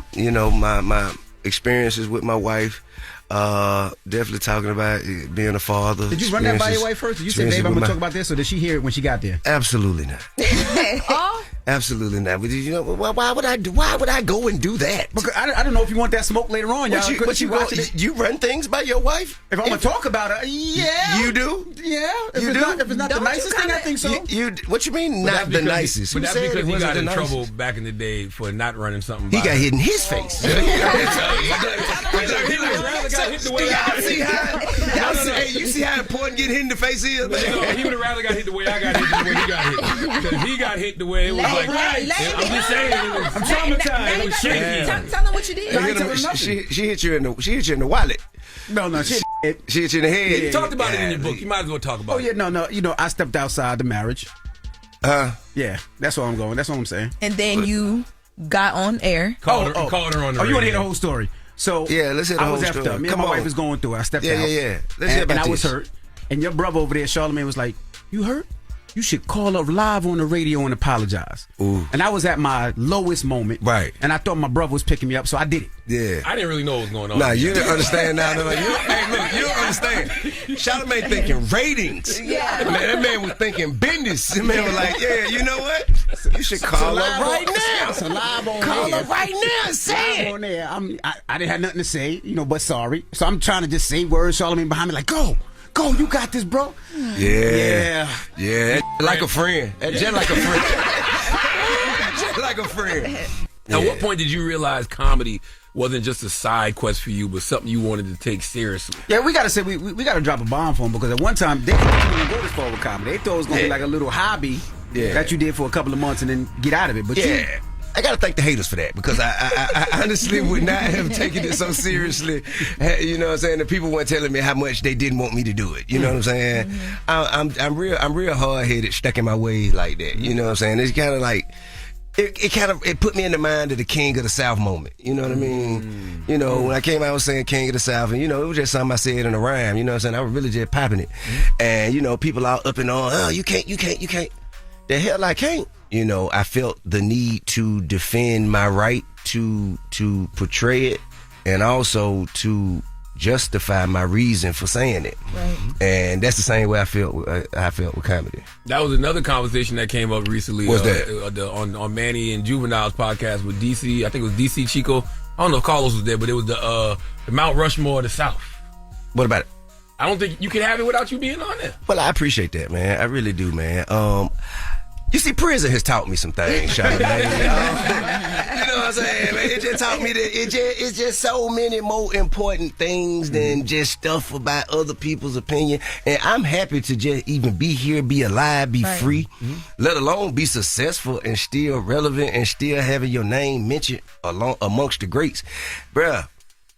experiences with my wife. Definitely talking about being a father. Did you run that by your wife first? Did you say, babe, I'm going to talk about this, or did she hear it when she got there? Absolutely not. Absolutely not. But why would I go and do that? Because I don't know if you want that smoke later on, y'all. You run things by your wife? If I'm going to talk about her, yeah. You do? Yeah. If it's not the nicest thing, I think so. What you mean, not the nicest? But that's because he got in trouble back in the day for not running something by He got hit in his face. You see how important getting hit in the face is? He would have rather got hit the way I got hit than the way he got hit. Because he got hit the way it was like. I'm just saying, I'm traumatized. It was shaky. Tell him what you did. She hit you in the wallet. No, she hit you in the head. You talked about it in your book. You might as well talk about it. Oh yeah, no. I stepped outside the marriage. Yeah, that's where I'm going. That's what I'm saying. And then you got on air. Called her on the radio. You want to hear the whole story? So yeah, let's hear the whole story. After. Me and my wife was going through it. I stepped out. Yeah. Let's hear about this. I was hurt. And your brother over there, Charlamagne, was like, "You hurt? You should call up live on the radio and apologize." Ooh. And I was at my lowest moment. Right. And I thought my brother was picking me up, so I did it. Yeah. I didn't really know what was going on. Nah, you didn't understand now. You don't understand. Charlamagne thinking ratings. Yeah. That man was thinking business. That man was like, yeah, you know what? You should call her right now. It's live on call there. her right now and say it. On there. I didn't have nothing to say, but sorry. So I'm trying to just say words, Charlamagne behind me, like, go, you got this, bro. Yeah. Like a friend. Just like a friend. Just like a friend. At what point did you realize comedy wasn't just a side quest for you, but something you wanted to take seriously? Yeah, we gotta say we gotta drop a bomb for him, because at one time they didn't even go this far with comedy. They thought it was gonna be like a little hobby that you did for a couple of months and then get out of it. But I gotta thank the haters for that, because I honestly would not have taken it so seriously. You know what I'm saying? The people weren't telling me how much they didn't want me to do it. You know what I'm saying? I'm real hard headed, stuck in my ways like that. You know what I'm saying? It's kind of like, it put me in the mind of the King of the South moment. You know what I mean? You know, when I came out saying King of the South, and you know, it was just something I said in a rhyme. You know what I'm saying? I was really just popping it, and you know, people all up and on. Oh, you can't. The hell I can't. You know, I felt the need to defend my right to portray it, and also to justify my reason for saying it. Right. And that's the same way I felt with comedy. That was another conversation that came up recently. What's that? On Manny and Juvenile's podcast with DC. I think it was DC Chico. I don't know if Carlos was there, but it was the Mount Rushmore of the South. What about it? I don't think you can have it without you being on there. Well, I appreciate that, man. I really do, man. You see, prison has taught me some things, Charlamagne. You know what I'm saying, man? It just taught me that it's just so many more important things than just stuff about other people's opinion. And I'm happy to just even be here, be alive, be free, let alone be successful and still relevant and still having your name mentioned amongst the greats. Bruh.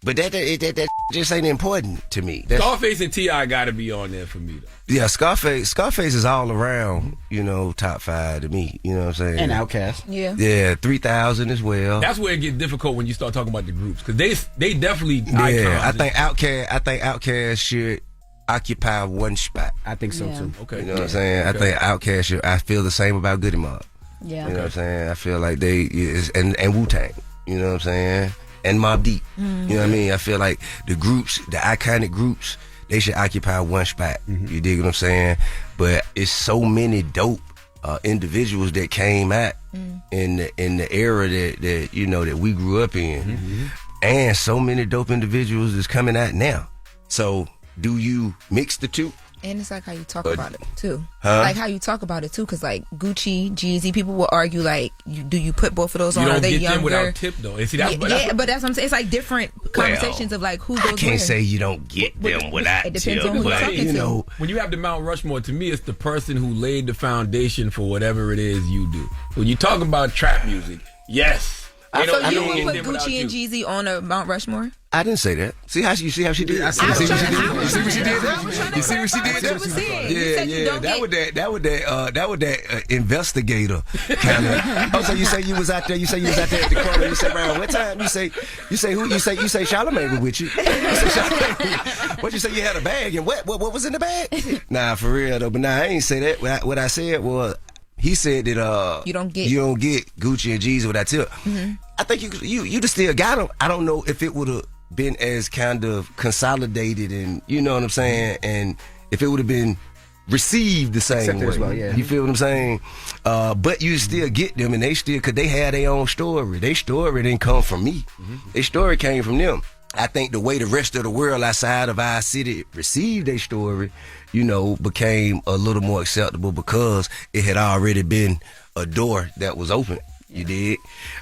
But that just ain't important to me. Scarface and T.I. got to be on there for me, though. Yeah, Scarface is all around, you know, top 5 to me. You know what I'm saying? And Outkast. Yeah, 3,000 as well. That's where it gets difficult when you start talking about the groups, because they definitely icons. Yeah, I think Outkast should occupy one spot. I think so too. Okay. You know what I'm saying? Okay. I think Outkast should. I feel the same about Goody Mob. Yeah. You know what I'm saying? I feel like and Wu-Tang. You know what I'm saying? And Mobb Deep. You know what I mean? I feel like the iconic groups, they should occupy one spot. You dig what I'm saying? But it's so many dope individuals that came out in the era that you know that we grew up in, and so many dope individuals that's coming out now. So do you mix the two? And it's like how you talk about it too. Huh? Like how you talk about it too, because like Gucci, Jeezy, people will argue like, do you put both of those on? You don't Are they get younger? them without tip though. And see, but that's what I'm saying. It's like different conversations of like who goes. I can't say you don't get them without it depends tip, on who you're but talking you to. know, when you have the Mount Rushmore, to me, it's the person who laid the foundation for whatever it is you do. When you talk about trap music, yes. So you would put Gucci and Jeezy on a Mount Rushmore? I didn't say that. See how she did? You see what she did? You see what she did? Yeah. That was that investigator kind of. Oh, so you say you was out there? You say you was out there at the corner? You say around what time? You say who? You say Charlamagne was with you? You say Charlamagne. What you say? You had a bag and what was in the bag? Nah, for real though. But nah, I ain't say that. What I said was. He said that you don't get Gucci and Jeezy without tip. I think you just still got them. I don't know if it would have been as kind of consolidated and you know what I'm saying, and if it would have been received the same way. Well, yeah. You feel what I'm saying? But you still get them, and they still because they had their own story. Their story didn't come from me. Their story came from them. I think the way the rest of the world outside of our city received their story, you know, became a little more acceptable because it had already been a door that was open. You did.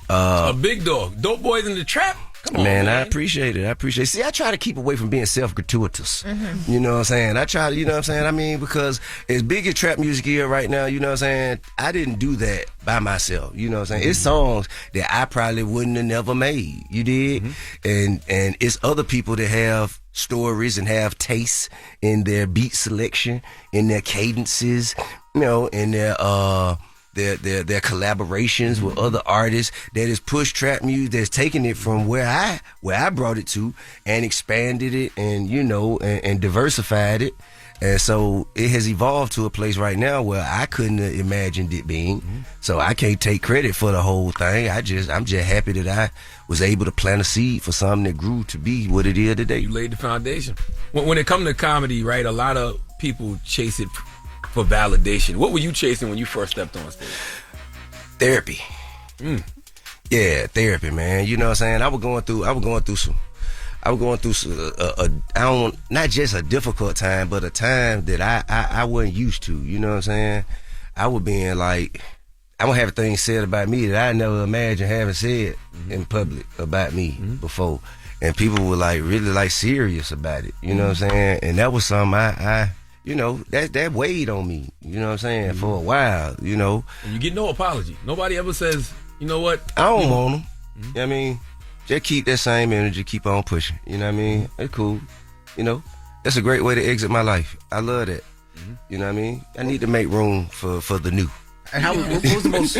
A big door. Dope boys in the trap. Come on, man. I appreciate it. See, I try to keep away from being self-gratuitous. You know what I'm saying? I try to, you know what I'm saying? I mean, because as big as trap music is right now, you know what I'm saying? I didn't do that by myself. You know what I'm saying? It's songs that I probably wouldn't have never made. You did? And it's other people that have stories and have tastes in their beat selection, in their cadences, you know, in their collaborations with other artists that has pushed trap music, that's taken it from where I brought it to and expanded it and, you know, and diversified it. And so it has evolved to a place right now where I couldn't have imagined it being. So I can't take credit for the whole thing. I'm just happy that I was able to plant a seed for something that grew to be what it is today. You laid the foundation. When it comes to comedy, right, a lot of people chase it for validation. What were you chasing when you first stepped on stage? Therapy. Yeah, therapy, man. You know what I'm saying? I was going through not just a difficult time, but a time that I wasn't used to. You know what I'm saying? I was being like, I would have things said about me that I never imagined having said in public about me before. And people were like really like serious about it. You know what I'm saying? And that was something I you know, that weighed on me, you know what I'm saying, for a while, you know. And you get no apology. Nobody ever says, you know what? I don't want them. You know what I mean? Just keep that same energy, keep on pushing. You know what I mean? It's cool. You know, that's a great way to exit my life. I love that. You know what I mean? I need to make room for the new. And what was the most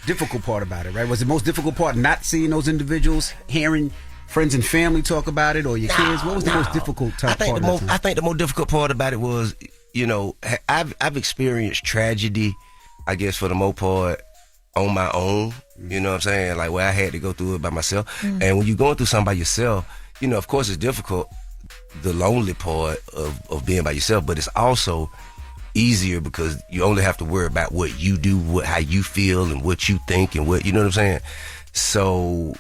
difficult part about it, right? Was the most difficult part not seeing those individuals, hearing friends and family talk about it, or your kids? What was the most difficult part? I think the most difficult part about it was, I've experienced tragedy, I guess, for the most part, on my own. You know what I'm saying? Like, where I had to go through it by myself. And when you're going through something by yourself, of course it's difficult, the lonely part of being by yourself, but it's also easier because you only have to worry about what you do, how you feel, and what you think, and what, you know what I'm saying? So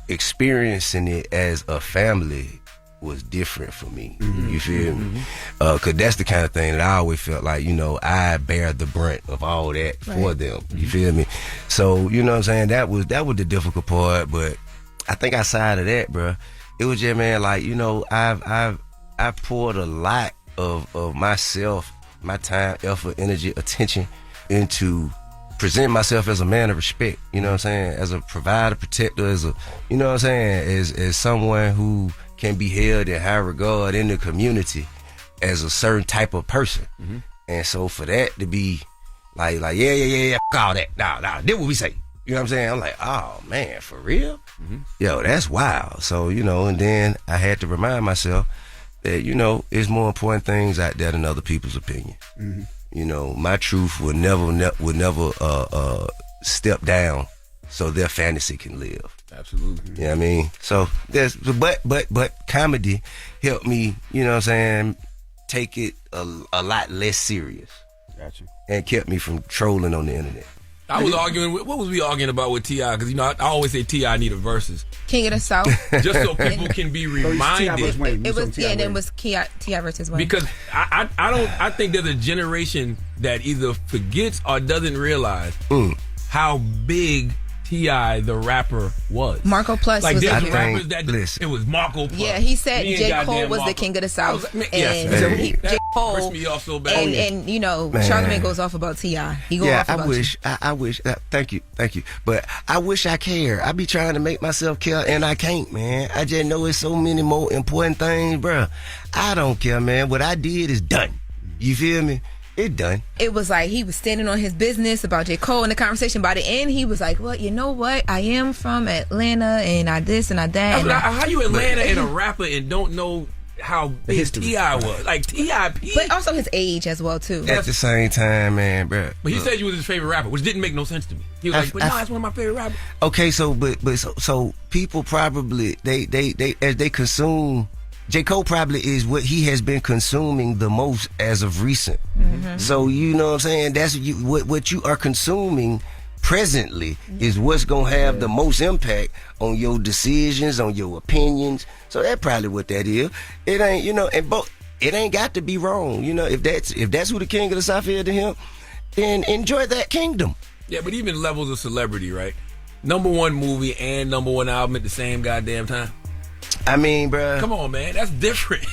experiencing it as a family was different for me. You feel me? Because that's the kind of thing that I always felt like, I bear the brunt of all that for them. You feel me? So, you know what I'm saying? That was the difficult part, but I think outside of that, bro, it was just, man, like, I've poured a lot of myself, my time, effort, energy, attention into presenting myself as a man of respect, you know what I'm saying? As a provider, protector, as a, you know what I'm saying? As someone who can be held in high regard in the community as a certain type of person. And so for that to be like, yeah, all that. Nah, this what we say. You know what I'm saying? I'm like, oh man, for real? Yo, that's wild. So, and then I had to remind myself that, it's more important things out there than other people's opinion. My truth would never step down so their fantasy can live. Absolutely. You know what I mean? So but comedy helped me, you know what I'm saying, take it a lot less serious. Gotcha. And kept me from trolling on the internet. I was arguing. What was we arguing about with T.I.? Because I always say T.I. need a versus. King of the South. Just so people can be reminded. It was T.I. versus Wayne. Because I think there's a generation that either forgets or doesn't realize how big T.I. the rapper was. Marco Plus was there's the rappers that it was Marco Plus. Yeah, he said J. Cole was the king of the South. J. Cole pissed me off so bad. And Charlamagne goes off about T.I. He goes off about I wish. Thank you. But I wish I cared. I be trying to make myself care, and I can't, man. I just know it's so many more important things, bro. I don't care, man. What I did is done. You feel me? It done. It was like he was standing on his business about J. Cole in the conversation. By the end, he was like, well, you know what? I am from Atlanta, and I this and I that. How you Atlanta and a rapper and don't know how big T.I. was? Like, T.I. But also his age as well, too. At the same time, man, bro. But he said you was his favorite rapper, which didn't make no sense to me. He was like, it's one of my favorite rappers. Okay, so people probably, they as they consume, J. Cole probably is what he has been consuming the most as of recent. So, you know what I'm saying? That's what you are consuming presently is what's going to have the most impact on your decisions, on your opinions. So that's probably what that is. It ain't, it ain't got to be wrong. If that's who the king of the South is to him, then enjoy that kingdom. Yeah, but even levels of celebrity, right? #1 movie and #1 album at the same goddamn time. I mean, bruh. Come on, man. That's different.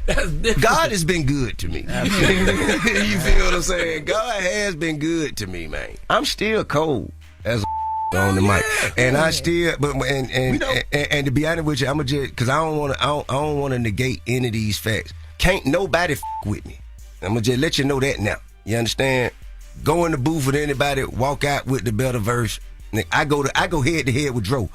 That's different. God has been good to me. You feel what I'm saying? God has been good to me, man. I'm still cold as a on the mic, and I still, and to be honest with you, I'm just because I don't want to negate any of these facts. Can't nobody with me. I'm gonna just let you know that now. You understand? Go in the booth with anybody, walk out with the better verse. I go head to head with Dro.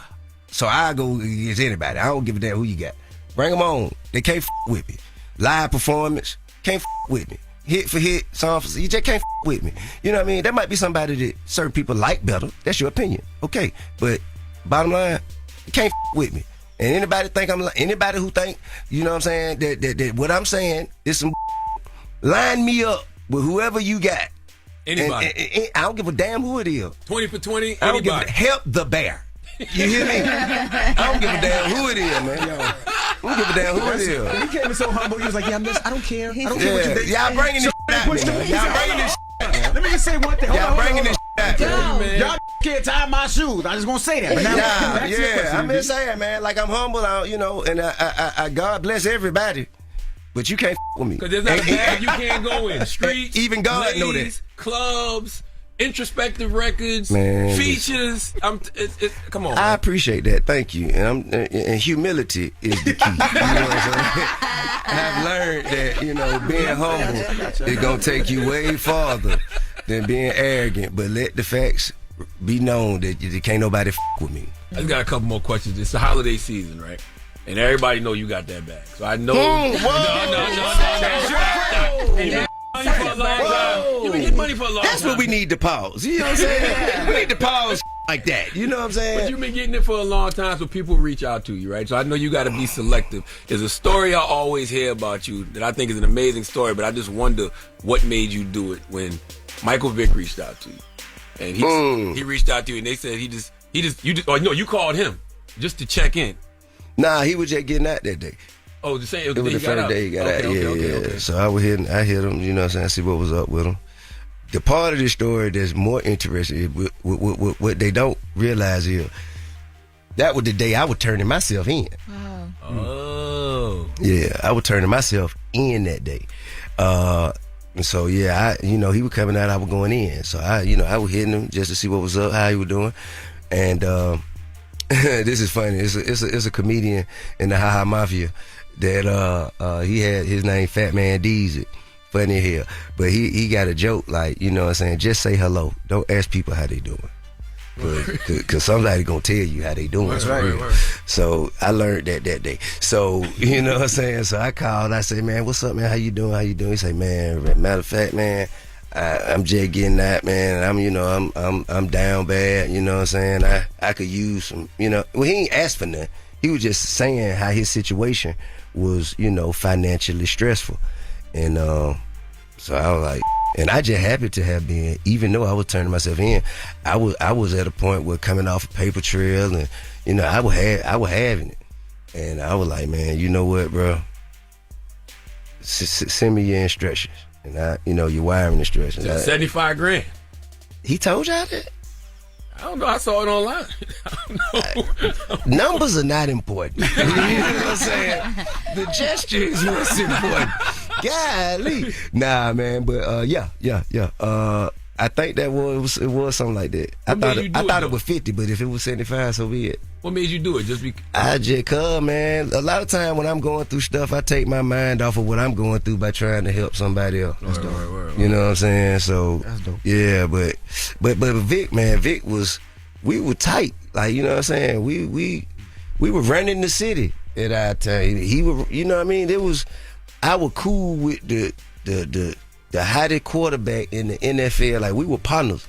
So I go against anybody. I don't give a damn who you got. Bring them on. They can't with me. Live performance, can't with me. Hit for hit, song for you just can't with me. You know what I mean? That might be somebody that certain people like better. That's your opinion. Okay. But bottom line, you can't with me. And anybody who think, you know what I'm saying, that what I'm saying is some line me up with whoever you got. Anybody. I don't give a damn who it is. 20 for 20, I don't anybody. give a help the bear. You hear me? I don't give a damn who it is, man. I don't give a damn who it is. He came in so humble. He was like, I don't care. I don't care what you think. Y'all bringing this out, man. Y'all bringing this out. Let me just say one thing. Y'all bringing this out, man. Y'all can't tie my shoes. I just gonna say that. But now, I'm just saying, man. Like, I'm humble, and I God bless everybody. But you can't with me. Because there's not a bag you can't go in. Streets, even God ladies, know that. Clubs, introspective records, man, features. Come on. I appreciate that. Thank you. And humility is the key. You know what I'm saying? I've learned that, being humble is going to take you way farther than being arrogant. But let the facts be known that can't nobody with me. I just got a couple more questions. It's the holiday season, right? And everybody know you got that bag. So I know. Whoa. You been getting money for a long time. That's what we need to pause. You know what I'm saying? We need to pause like that. You know what I'm saying? But you've been getting it for a long time, so people reach out to you, right? So I know you got to be selective. There's a story I always hear about you that I think is an amazing story, but I just wonder what made you do it when Michael Vick reached out to you. And he reached out to you, and they said you called him just to check in. Nah, he was just getting out that day. Oh, the same. It was the first day he got out. Okay. So I hit him, you know what I'm saying, see what was up with him. The part of the story that's more interesting, what they don't realize is, that was the day I was turning myself in. Wow. Oh. Yeah, I was turning myself in that day. And so, yeah, he was coming out, I was going in. So, I was hitting him just to see what was up, how he was doing. And this is funny. It's a comedian in the Ha Mafia that he had his name Fat Man Deezy. Funny here. But he got a joke like, you know what I'm saying, just say hello. Don't ask people how they doing. Because somebody gonna tell you how they doing. That's right. So I learned that day. So, you know what I'm saying? So I called, I say, man, what's up, man? How you doing? He say, man, matter of fact, man, I'm just getting that, man. I'm down bad, you know what I'm saying? I could use some, well, he ain't asked for nothing. He was just saying how his situation was, financially stressful. And so I was like, and I just happened to have been, even though I was turning myself in, I was at a point where coming off a paper trail, and I was having it, and I was like, man, you know what, bro? Send me your instructions, and your wiring instructions. $75,000. He told y'all that? I don't know. I saw it online. I don't know. Numbers are not important. You know what I'm saying? The gesture is what's important. Golly. Nah, man, but yeah. I think that it was something like that. I thought it was 50, but if it was 75, so be it. What made you do it? I just cause, man. A lot of time when I'm going through stuff, I take my mind off of what I'm going through by trying to help somebody else. That's dope. You know what I'm saying? So that's dope. Yeah, but Vic, man, we were tight. Like, you know what I'm saying? We were running the city at our time. He was, you know what I mean? I was cool with the hottest quarterback in the NFL. Like, we were partners.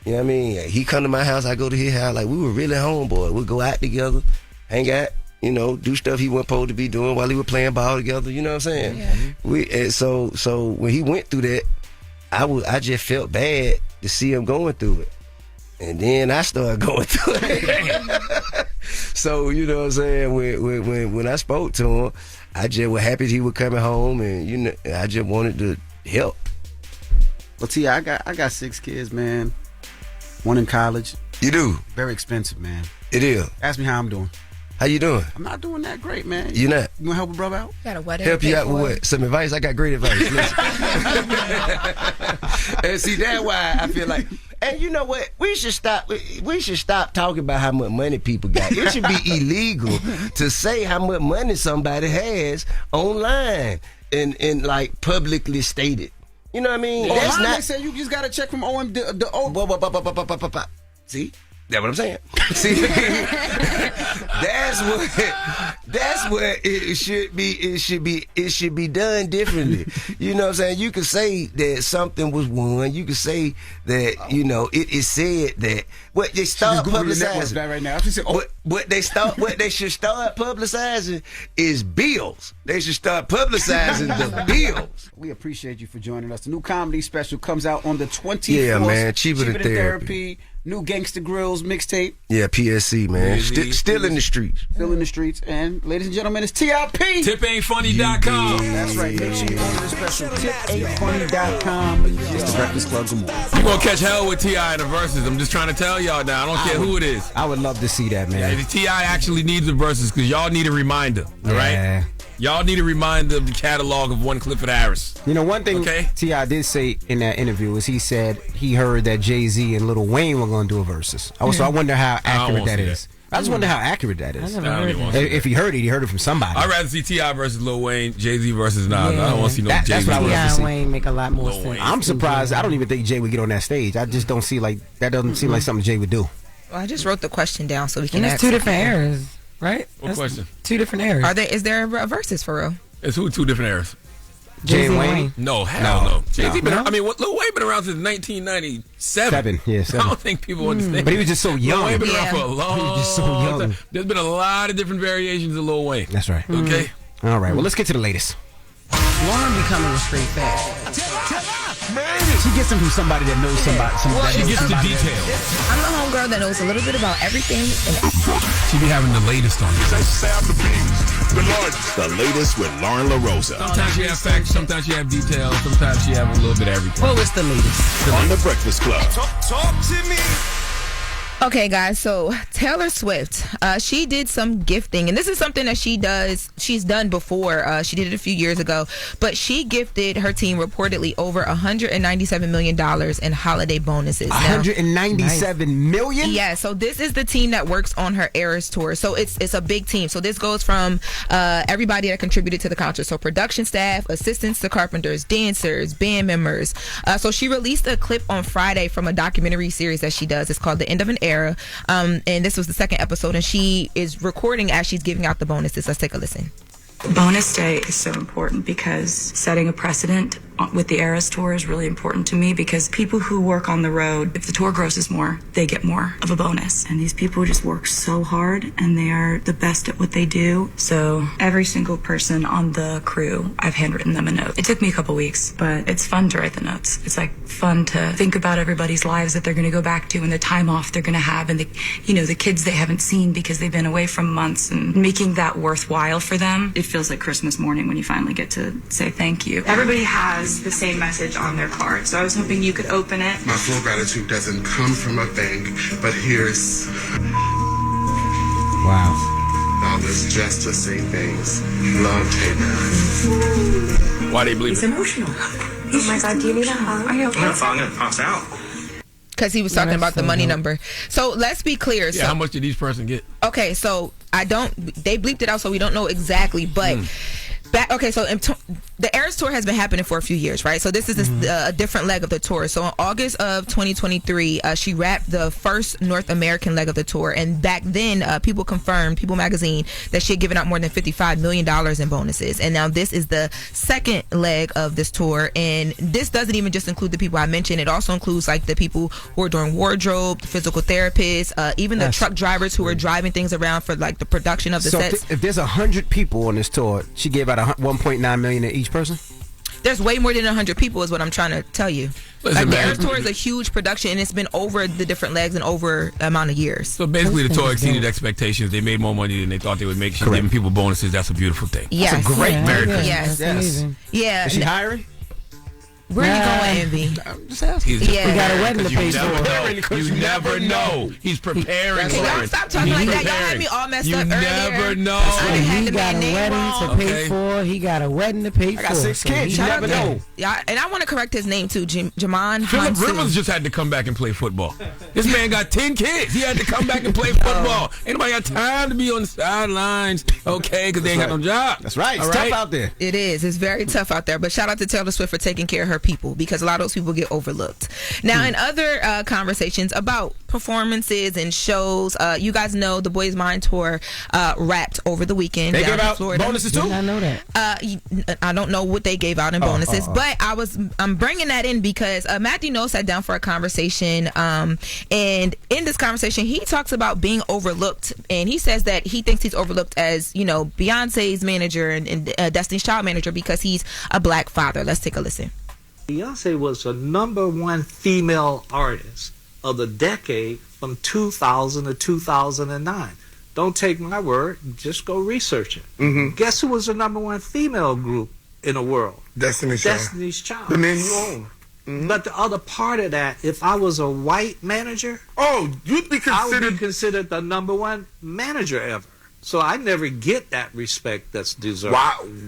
You know what I mean? He come to my house, I go to his house. Like, we were really homeboys. We'd go out together, hang out, do stuff he wasn't supposed to be doing while he was playing ball together. You know what I'm saying? Yeah. So when he went through that, I just felt bad to see him going through it. And then I started going through it. So, you know what I'm saying? When I spoke to him, I just was happy he was coming home, and I just wanted to help. Well, T, I got 6 kids, man. 1 in college. You do? Very expensive, man. It is. Ask me how I'm doing. How you doing? I'm not doing that great, man. You not? You gonna help a brother out? Got a wedding. Help you out with what? Some advice? I got great advice. And see, that's why I feel like, and you know what? We should stop talking about how much money people got. It should be illegal to say how much money somebody has online and like publicly stated. You know what I mean? That's not. They say you just got to check from OM. See? That's what I'm saying. See, that's what it should be. It should be done differently. You know what I'm saying? You could say that something was won. You could say that it is said that what they start publicizing right now. What they should start publicizing is bills. They should start publicizing the bills. We appreciate you for joining us. The new comedy special comes out on the 24th. Yeah, man. Cheaper than therapy. New Gangsta Grills mixtape. Yeah, PSC, man. Still in the streets. Still in the streets. And ladies and gentlemen, it's TIP. TipAintFunny.com. That's right. Make sure you order the special. TipAintFunny.com. It's the Breakfast Club. Good morning. You're going to catch hell with T.I. in the verses. I'm just trying to tell y'all now. I don't care who it is. I would love to see that, man. Yeah, T.I. actually needs the verses because y'all need a reminder. All right? Y'all need a reminder of the catalog of one Clifford Harris. One thing T.I. did say in that interview is he said he heard that Jay-Z and Lil Wayne were going to do a versus. So I wonder how accurate that is. I just wonder how accurate that is. I never heard that. If he heard it from somebody. I'd rather see T.I. versus Lil Wayne, Jay-Z versus Nas. I don't want to see no Jay-Z. That's what I would T.I. love to see. and Wayne make a lot more sense. I'm surprised. I don't even think Jay would get on that stage. I just don't see that doesn't seem like something Jay would do. Well, I just wrote the question down so we can And ask it's 2 different eras, right? What question? 2 different eras. Is there a versus for real? It's 2 different eras. Jay and Wayne? No, hell no. Jay-Z No. Lil Wayne been around since 1997. Seven. I don't think people understand. But he was just so young. Lil Wayne been around for a long He was just so young. time. There's been a lot of different variations of Lil Wayne. That's right. Okay. All right. Well, let's get to the latest. Lauren becoming a straight fat. She gets them from somebody that knows somebody. She gets the details. I'm a homegirl that knows a little bit about everything. She be having the latest on you. The latest with Loren LoRosa. Sometimes she have facts, sometimes she have details, sometimes she have a little bit of everything. What was the latest? On the Breakfast Club. Talk to me. Okay, guys, so Taylor Swift, she did some gifting, and this is something that she's done before. She did it a few years ago, but she gifted her team reportedly over $197 million in holiday bonuses. $197 million? Yeah, so this is the team that works on her Eras tour. So it's a big team. So this goes from everybody that contributed to the concert. So production staff, assistants to carpenters, dancers, band members. So she released a clip on Friday from a documentary series that she does. It's called The End of an Era. And this was the second episode, and she is recording as she's giving out the bonuses. Let's take a listen. Bonus day is so important because setting a precedent with the Eras tour is really important to me, because people who work on the road, if the tour grosses more, they get more of a bonus. And these people just work so hard, and they are the best at what they do. So every single person on the crew, I've handwritten them a note. It took me a couple weeks, but it's fun to write the notes. It's like fun to think about everybody's lives that they're going to go back to, and the time off they're going to have, and the kids they haven't seen because they've been away from months, and making that worthwhile for them. It feels like Christmas morning when you finally get to say thank you. Everybody has the same message on their card, so I was hoping you could open it. My full gratitude doesn't come from a bank, but here's dollars just to say thanks. Love, Taylor. Why they believe He's emotional. Oh my God, do you need a hug? Are you okay? I'm gonna pass out. Because he was talking about the money number. So let's be clear. Yeah, how much did each person get? Okay, so they bleeped it out, so we don't know exactly, but the Eras tour has been happening for a few years, right? So this is a different leg of the tour. So in August of 2023, she wrapped the first North American leg of the tour, and back then, People confirmed, People magazine, that she had given out more than $55 million in bonuses. And now this is the second leg of this tour, and this doesn't even just include the people I mentioned. It also includes like the people who are doing wardrobe, the physical therapists, even the truck drivers who are driving things around for like the production of the sets. If there's 100 people on this tour, she gave out $1.9 million to each person? There's way more than 100 people is what I'm trying to tell you. Listen, the Eras tour is a huge production, and it's been over the different legs and over the amount of years. So basically the tour exceeded expectations. They made more money than they thought they would make. She's giving people bonuses. That's a beautiful thing. Yes. That's a great Merry Christmas. Yes. Yeah. Is she hiring? Where are you going, Envy? I'm just asking. We got a wedding to pay for. You never know. He's preparing Can for y'all it. stop talking like that? Y'all had me all messed up earlier. You never know. He got a wedding to pay for. He got a wedding to pay for. I got 6 kids. You never know. Yeah, and I want to correct his name too, Jamon. Philip Rivers just had to come back and play football. This man got 10 kids. He had to come back and play football. Ain't nobody got time to be on the sidelines, okay, because they ain't got no job. That's right. It's tough out there. It is. It's very tough out there. But shout out to Taylor Swift for taking care of her people, because a lot of those people get overlooked. Now, in other conversations about performances and shows, you guys know the Boys Mind Tour wrapped over the weekend. They down gave in out Florida. bonuses too? I know that. I don't know what they gave out in bonuses, but I'm bringing that in because Matthew Knowles sat down for a conversation, and in this conversation he talks about being overlooked, and he says that he thinks he's overlooked as, Beyonce's manager and Destiny's Child manager because he's a black father. Let's take a listen. Beyonce was the #1 female artist of the decade from 2000 to 2009. Don't take my word, just go research it. Mm-hmm. Guess who was the #1 female group in the world? Destiny's Child. Destiny's Child. The men you own. Mm-hmm. But the other part of that, if I was a white manager, you'd be considered. I would be considered the #1 manager ever. So I never get that respect that's deserved.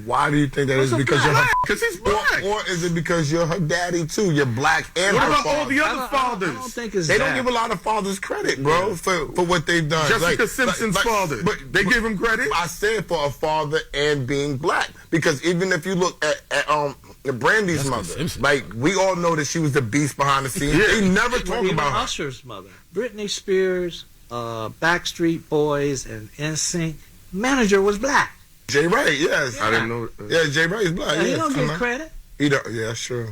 Why do you think that is? Because you're because he's black, or is it because you're her daddy too? You're black and What her about father. all the other fathers? I don't think it's they that. don't give a lot of fathers credit, bro, for what they've done. Jessica Simpson's father. But They give him credit? I said for a father and being black, because even if you look at Brandy's mother, like we all know that she was the beast behind the scenes. They never talk Even about her. Usher's mother, Britney Spears, Backstreet Boys, and NSYNC. Manager was black. Jay Wright, yes. I didn't know. Yeah, Jay Wright's black. Yeah, he yes, don't come get on. credit. He don't. Yeah, sure.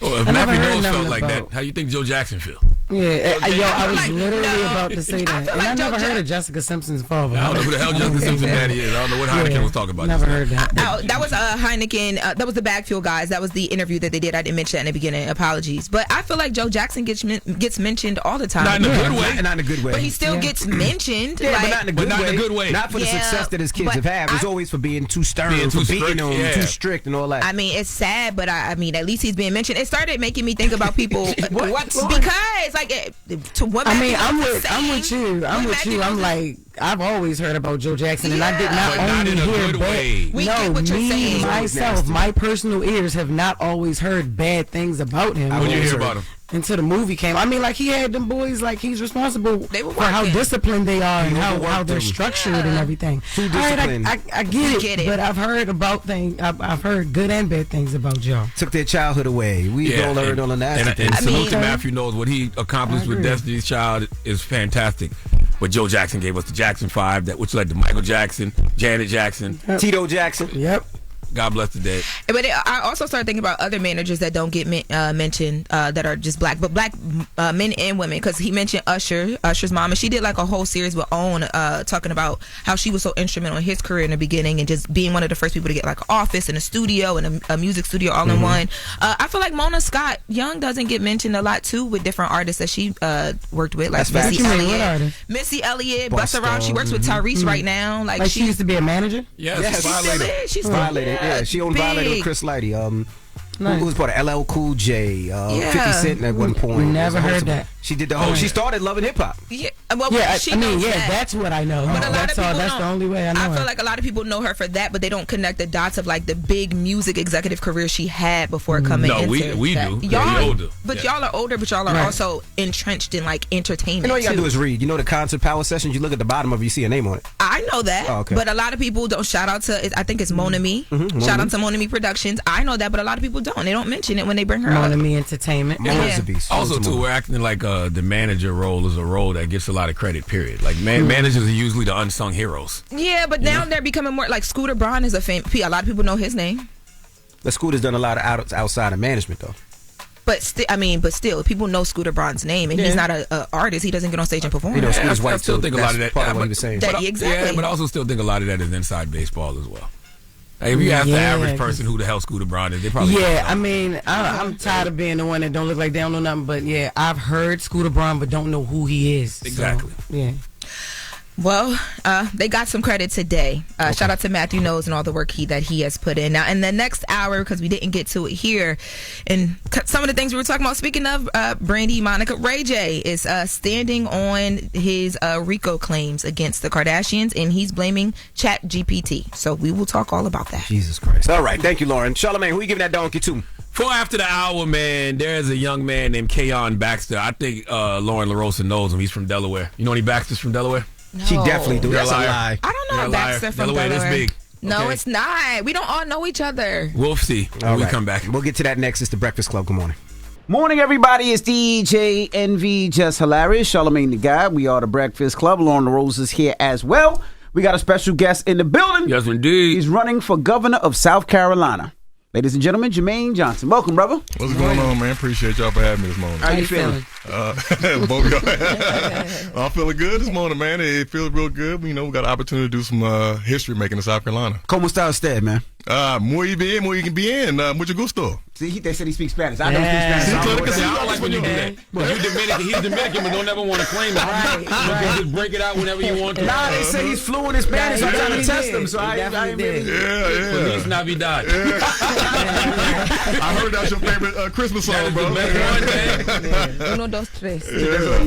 Oh, if I never Nappy heard Nose nothing felt like about- that, how you think Joe Jackson feel? Yeah, yo, I was like, literally no. about to say that. feel And like I never Joe heard of Jessica Simpson's father. I don't know who the hell Jessica Simpson daddy is. I don't know what Heineken was talking about. Never just now. heard that. That was Heineken. That was the Bag Fuel guys. That was the interview that they did. I didn't mention that in the beginning. Apologies. But I feel like Joe Jackson gets mentioned all the time. Not in a good way. Not in a good way. But he still gets mentioned. Yeah, like, but not in a good way. Not for the Yeah, success that his kids but have had. It's always for being too stern, Being too for beating strict, them, yeah. too strict, and all that. I mean, it's sad, but I mean, at least he's being mentioned. It started making me think about people because, like, to what I mean, Matthew I'm was with saying, you. I'm with you. I'm like, I've always heard about Joe Jackson, and I did not But not only in a hear good bad. way. We No, get what you're me saying. myself, my personal ears have not always heard bad things about him. What did you hear about him? Until the movie came. I mean, like, he had them boys, like, he's responsible were for how working. disciplined they are and how overworked they're them. structured and everything. Too All right, disciplined. I get it, but I've heard about things. I've heard good and bad things about Joe. Took their childhood away. We all heard on the nasty and things. salute to Matthew Knows what he accomplished I with agree. Destiny's Child is fantastic. But Joe Jackson gave us the Jackson 5, which led to Michael Jackson, Janet Jackson, Tito Jackson. Yep. God bless the dead. But I also started thinking about other managers that don't get mentioned that are just black, but black men and women. Because he mentioned Usher's mom, and she did like a whole series with Owen talking about how she was so instrumental in his career in the beginning and just being one of the first people to get like an office and a studio and a music studio all in one. I feel like Mona Scott Young doesn't get mentioned a lot too with different artists that she worked with, like That's Missy facts. What Elliott. artist? Missy Elliott, Busta Busta Rhymes. She works with Tyrese right now. Like she used to be a manager? Yes, she still is. She's still Violated. Yeah, she owned Violated with Chris Lighty. Who was part of LL Cool J, 50 Cent at one point. Never heard that. She did the whole. She started loving hip hop. Yeah, well, Yeah, she I mean, knows yeah, that. that's what I know. But a lot That's of people that's don't. the only way I know I feel her. like a lot of people know her for that, but they don't connect the dots of like the big music executive career she had before coming No, into we that. do. Y'all, Yeah, we older. but Yeah. y'all are older, but y'all are Right. also entrenched in like entertainment. And all you gotta too. do is read. You know the concert power sessions. You look at the bottom of it, you see a name on it. I know that, Oh, okay. but a lot of people don't. Shout out to I think it's Mona Me. Shout out to Mona Me Productions. I know that, but a lot of people don't. They don't mention it when they bring her Mona up. Me Entertainment. Mona's a beast. Also, Mona's a too, movie. we're acting like the manager role is a role that gets a lot of credit, period. Like, managers are usually the unsung heroes. Yeah, but now they're becoming more like Scooter Braun is a lot of people know his name. The Scooter's done a lot of outside of management though. But still, people know Scooter Braun's name, and he's not a artist. He doesn't get on stage and perform. You know, Scooter's I white still too. think a lot of That's that. part of what he was saying. Exactly. Yeah, but I also still think a lot of that is inside baseball as well. Like, if you ask the Yeah, average person who the hell Scooter Braun is, they probably Yeah, don't know. I mean, I'm tired of being the one that don't look like they don't know nothing. But yeah, I've heard Scooter Braun, but don't know who he is. So, Exactly. yeah. Well, they got some credit today. Shout out to Matthew Knows and all the work that he has put in. Now, in the next hour, because we didn't get to it here, and some of the things we were talking about, speaking of Brandy, Monica, Ray J is standing on his RICO claims against the Kardashians, and he's blaming ChatGPT. So we will talk all about that. Jesus Christ. All right. Thank you, Lauren. Charlamagne, who you giving that donkey to? For after the hour, man, there's a young man named Keon Baxter. I think Loren LoRosa knows him. He's from Delaware. You know any Baxter's from Delaware? No. She definitely do. You're That's a a liar. lie. I don't know You're a Baxter liar. from Delaware Delaware. this big. No, Okay. it's not. We don't all know each other. We'll see when All we right. come back. We'll get to that next. It's the Breakfast Club. Good morning. Morning, everybody. It's DJ NV, Jess Hilarious, Charlamagne the Guy. We are the Breakfast Club. Loren LoRosa is here as well. We got a special guest in the building. Yes, indeed. He's running for governor of South Carolina. Ladies and gentlemen, Jermaine Johnson. Welcome, brother. What's going on, man? Appreciate y'all for having me this morning. How you feeling? Both y'all. I'm feeling good this morning, man. It feels real good. You know, we got an opportunity to do some history making in South Carolina. ¿Cómo está usted, man? Muy bien, muy bien. Mucho gusto. See, they said he speaks Spanish. I don't speak Spanish. See, I don't like when you do that. You Dominican, he's Dominican, but don't ever want to claim it. You can just break it out whenever you want to. Nah, they say he's fluent in Spanish. I'm trying to test him, so I ain't really. Feliz Navidad. I heard that's your favorite Christmas song, bro. Uno, dos, tres.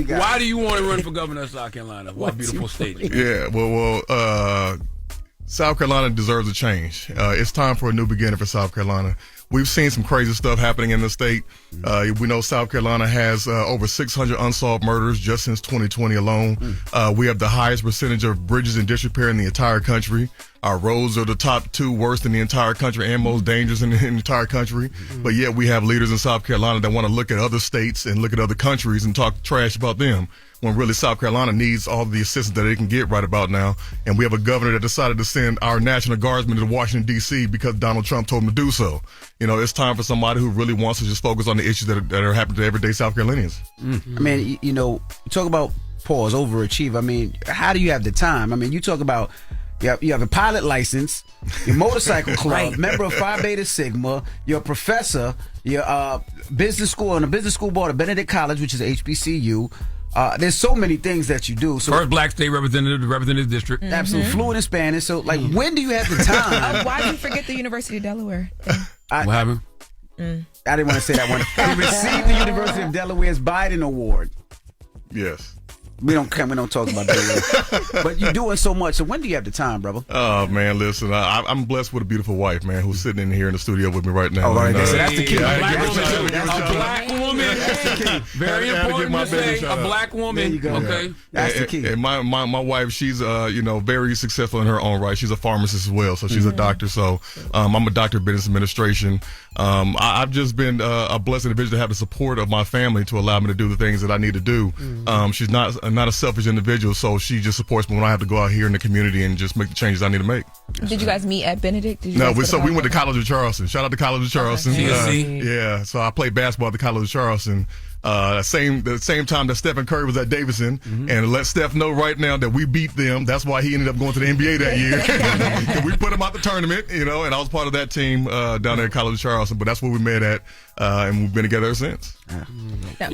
Why do you want to run for governor of South Carolina? What beautiful state. Yeah, well, South Carolina deserves a change. It's time for a new beginning for South Carolina. We've seen some crazy stuff happening in the state. We know South Carolina has over 600 unsolved murders just since 2020 alone. We have the highest percentage of bridges in disrepair in the entire country. Our roads are the top 2 worst in the entire country and most dangerous in the entire country. But yet we have leaders in South Carolina that want to look at other states and look at other countries and talk trash about them, when really South Carolina needs all the assistance that they can get right about now. And we have a governor that decided to send our National Guardsmen to Washington, D.C. because Donald Trump told him to do so. It's time for somebody who really wants to just focus on the issues that are happening to everyday South Carolinians. I mean, you talk about pause, overachieve. I mean, how do you have the time? I mean, you talk about you have a pilot license, your motorcycle club, member of Phi Beta Sigma, you're a professor, you're business school on the business school board of Benedict College, which is HBCU. There's so many things that you do. So first black state representative to represent his district. Absolutely. Fluent in Spanish. So, when do you have the time? Why did you forget the University of Delaware? What happened? I didn't want to say that one. He received the University of Delaware's Biden Award. Yes. We don't talk about that. But you're doing so much. So when do you have the time, brother? Oh, man, listen. I'm blessed with a beautiful wife, man, who's sitting in here in the studio with me right now. Oh, right. So that's the key. A black woman. Very important to say. A black woman. There you go. Okay. That's the key. And my wife, she's very successful in her own right. She's a pharmacist as well, so she's a doctor. So I'm a doctor of business administration. I've just been a blessed individual to have the support of my family to allow me to do the things that I need to do. She's not a selfish individual, so she just supports me when I have to go out here in the community and just make the changes I need to make. Did you guys meet at Benedict? We went to College of Charleston. Shout out to College of Charleston. Okay. So I played basketball at the College of Charleston. The same time that Stephen Curry was at Davidson, and let Steph know right now that we beat them. That's why he ended up going to the NBA that year. We put him out the tournament, and I was part of that team down there at College of Charleston. But that's where we met at, and we've been together ever since. Now,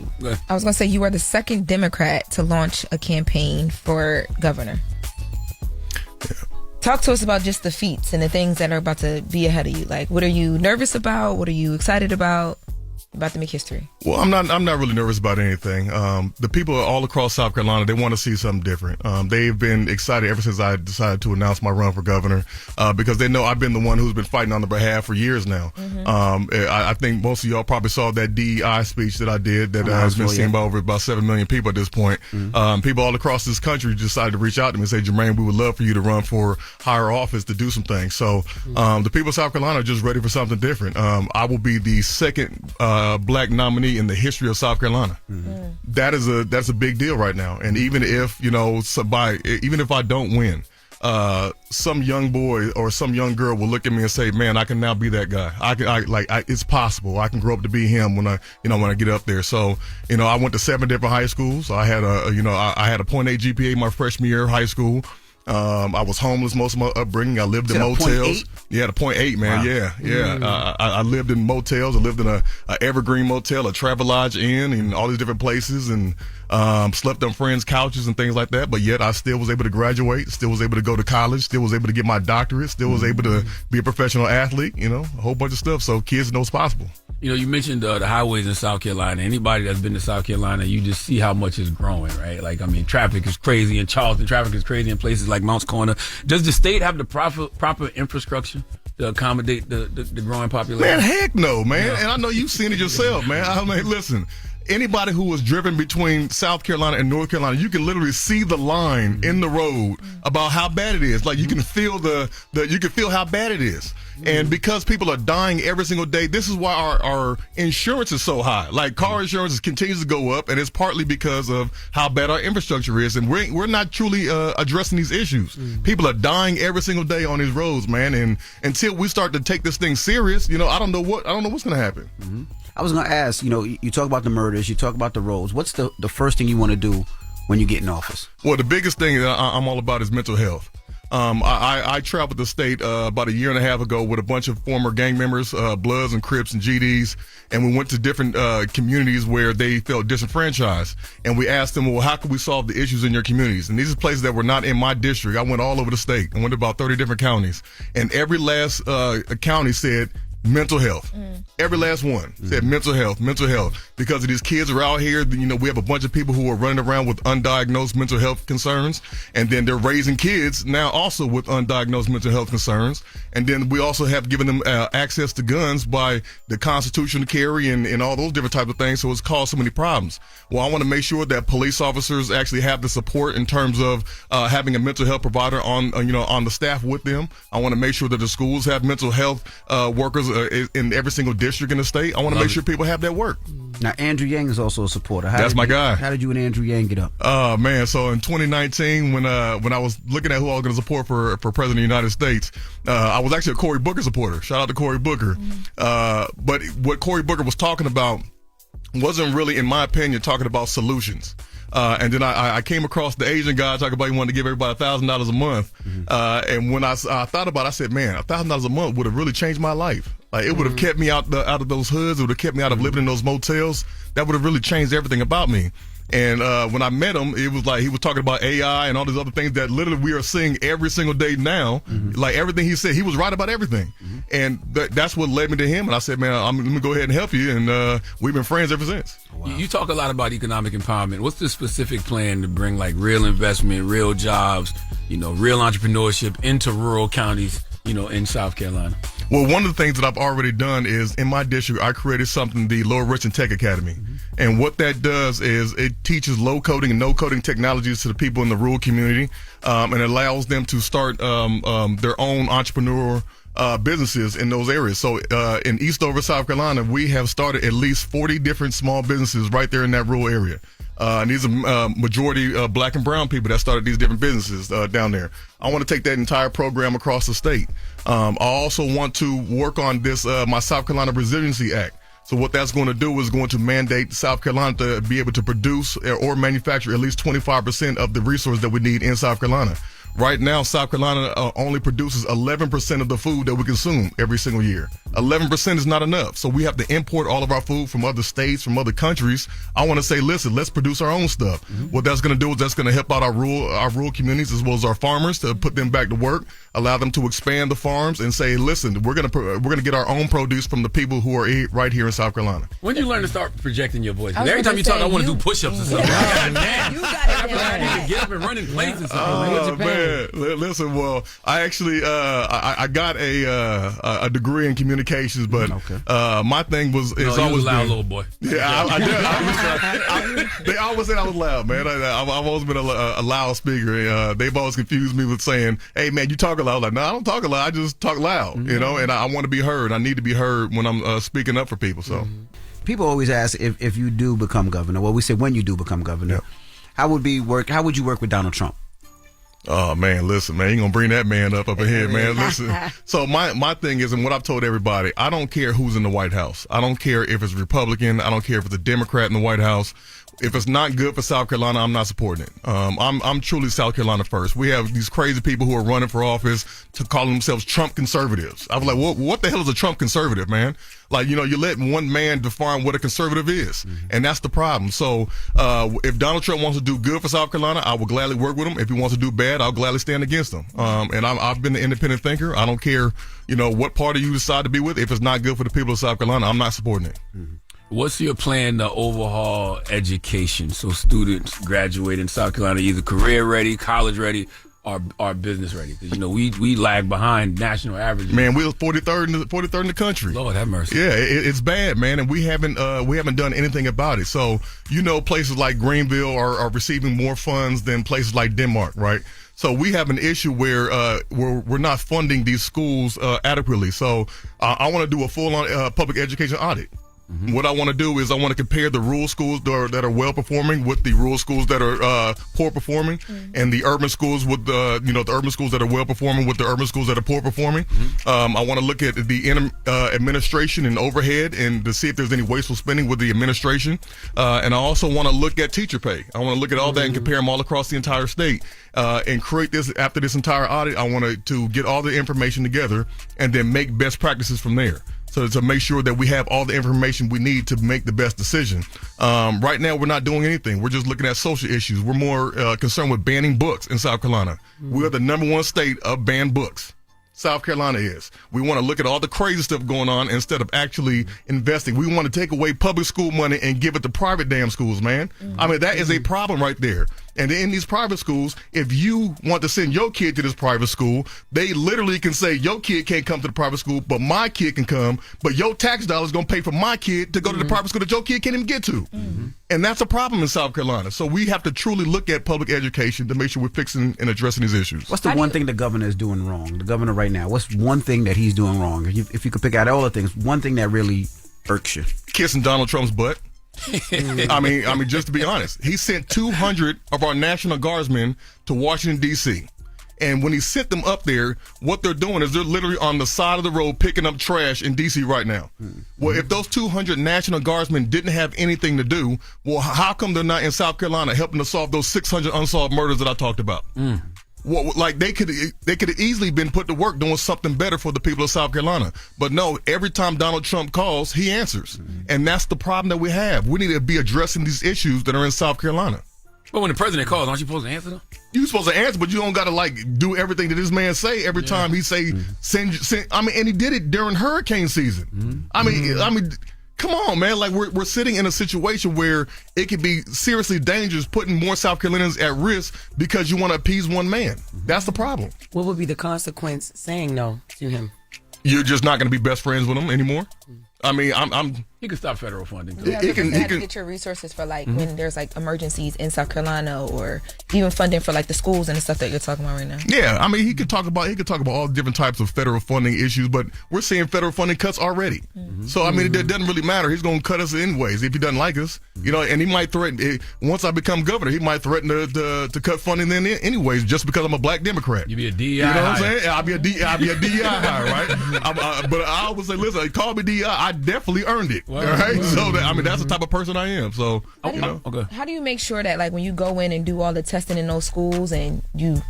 I was going to say, you are the second Democrat to launch a campaign for governor. Talk to us about just the feats and the things that are about to be ahead of you. Like, what are you nervous about? What are you excited about to make history? Well, I'm not really nervous about anything. The people all across South Carolina, they want to see something different. They've been excited ever since I decided to announce my run for governor, because they know I've been the one who's been fighting on their behalf for years now. I think most of y'all probably saw that DEI speech that I did that has been seen by over about 7 million people at this point. People all across this country decided to reach out to me and say, Jermaine, we would love for you to run for higher office to do some things. So the people of South Carolina are just ready for something different. I will be the second black nominee in the history of South Carolina. That's a big deal right now. And even if even if I don't win, some young boy or some young girl will look at me and say, "Man, I can now be that guy. It's possible. I can grow up to be him when I get up there." So, I went to 7 different high schools. I had a 0.8 GPA my freshman year of high school. I was homeless most of my upbringing. I lived in motels. Yeah, the 0.8, man. Wow. Yeah. I lived in motels. I lived in a Evergreen Motel, a Travelodge Inn, and all these different places, and slept on friends' couches and things like that. But yet I still was able to graduate, still was able to go to college, still was able to get my doctorate, still was able to be a professional athlete, a whole bunch of stuff. So kids know it's possible. You mentioned the highways in South Carolina. Anybody that's been to South Carolina, you just see how much it's growing, right? Traffic is crazy in Charleston. Traffic is crazy in places like Mounts Corner. Does the state have the proper infrastructure to accommodate the growing population? Man, heck no, man. Yeah. And I know you've seen it yourself, man. Listen. Anybody who was driven between South Carolina and North Carolina, you can literally see the line in the road about how bad it is. Like you can feel you can feel how bad it is. And because people are dying every single day, this is why our insurance is so high. Like car insurance continues to go up, and it's partly because of how bad our infrastructure is. And we're not truly addressing these issues. People are dying every single day on these roads, man. And until we start to take this thing serious, I don't know what's going to happen. I was going to ask, you talk about the murders, you talk about the roads. What's the first thing you want to do when you get in office? Well, the biggest thing that I'm all about is mental health. I traveled the state about 1.5 years ago with a bunch of former gang members, Bloods and Crips and GDs, and we went to different communities where they felt disenfranchised. And we asked them, well, how can we solve the issues in your communities? And these are places that were not in my district. I went all over the state. I went to about 30 different counties. And every last county said, mental health. Every last one said mental health, because of these kids are out here. You know, we have a bunch of people who are running around with undiagnosed mental health concerns, and then they're raising kids now also with undiagnosed mental health concerns. And then we also have given them access to guns by the Constitution to carry and all those different types of things. So it's caused so many problems. Well, I want to make sure that police officers actually have the support in terms of having a mental health provider on the staff with them. I want to make sure that the schools have mental health workers in every single district in the state. I want to make sure people have that work. Now, Andrew Yang is also a supporter. That's my guy. How did you and Andrew Yang get up? Man, so in 2019, when I was looking at who I was going to support for President of the United States, I was actually a Cory Booker supporter. Shout out to Cory Booker. But what Cory Booker was talking about wasn't really, in my opinion, talking about solutions. And then I came across the Asian guy talking about he wanted to give everybody $1,000 a month. And when I thought about it, I said, man, $1,000 a month would have really changed my life. Like, it would have kept me out of those hoods. It would have kept me out of living in those motels. That would have really changed everything about me. And when I met him, it was like he was talking about AI and all these other things that literally we are seeing every single day now. Like, everything he said, he was right about everything. And that's what led me to him. And I said, man, I'm going to go ahead and help you. And we've been friends ever since. Wow. You talk a lot about economic empowerment. What's the specific plan to bring like real investment, real jobs, real entrepreneurship into rural counties, in South Carolina? Well, one of the things that I've already done is in my district, I created something, the Lower Richton Tech Academy. And what that does is it teaches low coding and no coding technologies to the people in the rural community, and allows them to start their own entrepreneur businesses in those areas. So in Eastover, South Carolina, we have started at least 40 different small businesses right there in that rural area. And these are majority black and brown people that started these different businesses down there. I want to take that entire program across the state. I also want to work on this, my South Carolina Resiliency Act. So what that's going to do is going to mandate South Carolina to be able to produce or manufacture at least 25% of the resources that we need in South Carolina. Right now, South Carolina only produces 11% of the food that we consume every single year. 11% is not enough. So we have to import all of our food from other states, from other countries. I want to say, listen, let's produce our own stuff. What that's going to do is that's going to help out our rural communities as well as our farmers to put them back to work, allow them to expand the farms and say, listen, we're going to get our own produce from the people who are right here in South Carolina. When did you learn to start projecting your voice? Every time you talk, I want to do push-ups or something. You got it. I need to get up and run in place or something. Oh, man. Listen, well, I actually I got a degree in communications, but my thing was always was loud been, little boy. Yeah, I did. They always said I was loud, man. I've always been a loud speaker. They've always confused me with saying, "Hey, man, you talk loud." Like, no, I don't talk loud. I just talk loud, And I want to be heard. I need to be heard when I'm speaking up for people. So, people always ask if you do become governor. Well, we say when you do become governor, how would you work with Donald Trump? Oh, man, listen, man, you going to bring that man up in here, man. Listen. So my thing is, and what I've told everybody, I don't care who's in the White House. I don't care if it's Republican. I don't care if it's a Democrat in the White House. If it's not good for South Carolina, I'm not supporting it. I'm truly South Carolina first. We have these crazy people who are running for office to call themselves Trump conservatives. I was like, what the hell is a Trump conservative, man? Like, you let one man define what a conservative is. And that's the problem. So if Donald Trump wants to do good for South Carolina, I will gladly work with him. If he wants to do bad, I'll gladly stand against him. And I've been an independent thinker. I don't care, what party you decide to be with. If it's not good for the people of South Carolina, I'm not supporting it. What's your plan to overhaul education so students graduate in South Carolina either career ready, college ready, or business ready? Because we lag behind national averages. Man, we're 43rd in the country. Lord have mercy. Yeah, it's bad, man, and we haven't done anything about it. So places like Greenville are receiving more funds than places like Denmark, right? So we have an issue where we're not funding these schools adequately. So I want to do a full-on public education audit. What I want to do is I want to compare the rural schools that are well performing with the rural schools that are poor performing, and the urban schools with the urban schools that are well performing with the urban schools that are poor performing. I want to look at the administration and overhead and to see if there's any wasteful spending with the administration. And I also want to look at teacher pay. I want to look at all that and compare them all across the entire state and create this. After this entire audit, I want to get all the information together and then make best practices from there. So to make sure that we have all the information we need to make the best decision. Right now, we're not doing anything. We're just looking at social issues. We're more concerned with banning books in South Carolina. We are the #1 state of banned books. South Carolina is. We want to look at all the crazy stuff going on instead of actually investing. We want to take away public school money and give it to private damn schools, man. I mean, that is a problem right there. And in these private schools, if you want to send your kid to this private school, they literally can say, your kid can't come to the private school, but my kid can come, but your tax dollars going to pay for my kid to go to the private school that your kid can't even get to. And that's a problem in South Carolina. So we have to truly look at public education to make sure we're fixing and addressing these issues. What's the one thing the governor is doing wrong? The governor right now, what's one thing that he's doing wrong? If you could pick out all the things, one thing that really irks you. Kissing Donald Trump's butt. I mean, just to be honest, he sent 200 of our National Guardsmen to Washington, D.C. And when he sent them up there, what they're doing is they're literally on the side of the road picking up trash in D.C. right now. Well, if those 200 National Guardsmen didn't have anything to do, well, how come they're not in South Carolina helping to solve those 600 unsolved murders that I talked about? Well, like they could have easily been put to work doing something better for the people of South Carolina. But no, every time Donald Trump calls, he answers. And that's the problem that we have. We need to be addressing these issues that are in South Carolina. But when the president calls, aren't you supposed to answer them? You're supposed to answer, but you don't got to do everything that this man say every time he say send. I mean, and he did it during hurricane season. I mean, come on, man. Like we're sitting in a situation where it could be seriously dangerous, putting more South Carolinians at risk because you want to appease one man. That's the problem. What would be the consequence saying no to him? You're just not going to be best friends with him anymore. I mean, He can stop federal funding. Yeah, he can get your resources for when there's emergencies in South Carolina, or even funding for the schools and the stuff that you're talking about right now. Yeah, I mean, he could talk about all different types of federal funding issues, but we're seeing federal funding cuts already. So I mean, it doesn't really matter. He's going to cut us anyways if he doesn't like us, And he might threaten. Once I become governor, he might threaten to cut funding then anyways, just because I'm a black Democrat. You be a DEI. You know what I'm saying? I'll be a DEI hire, right? But I always say, listen, call me DEI. I definitely earned it. All right, so that's the type of person I am. So How do you make sure that when you go in and do all the testing in those schools and you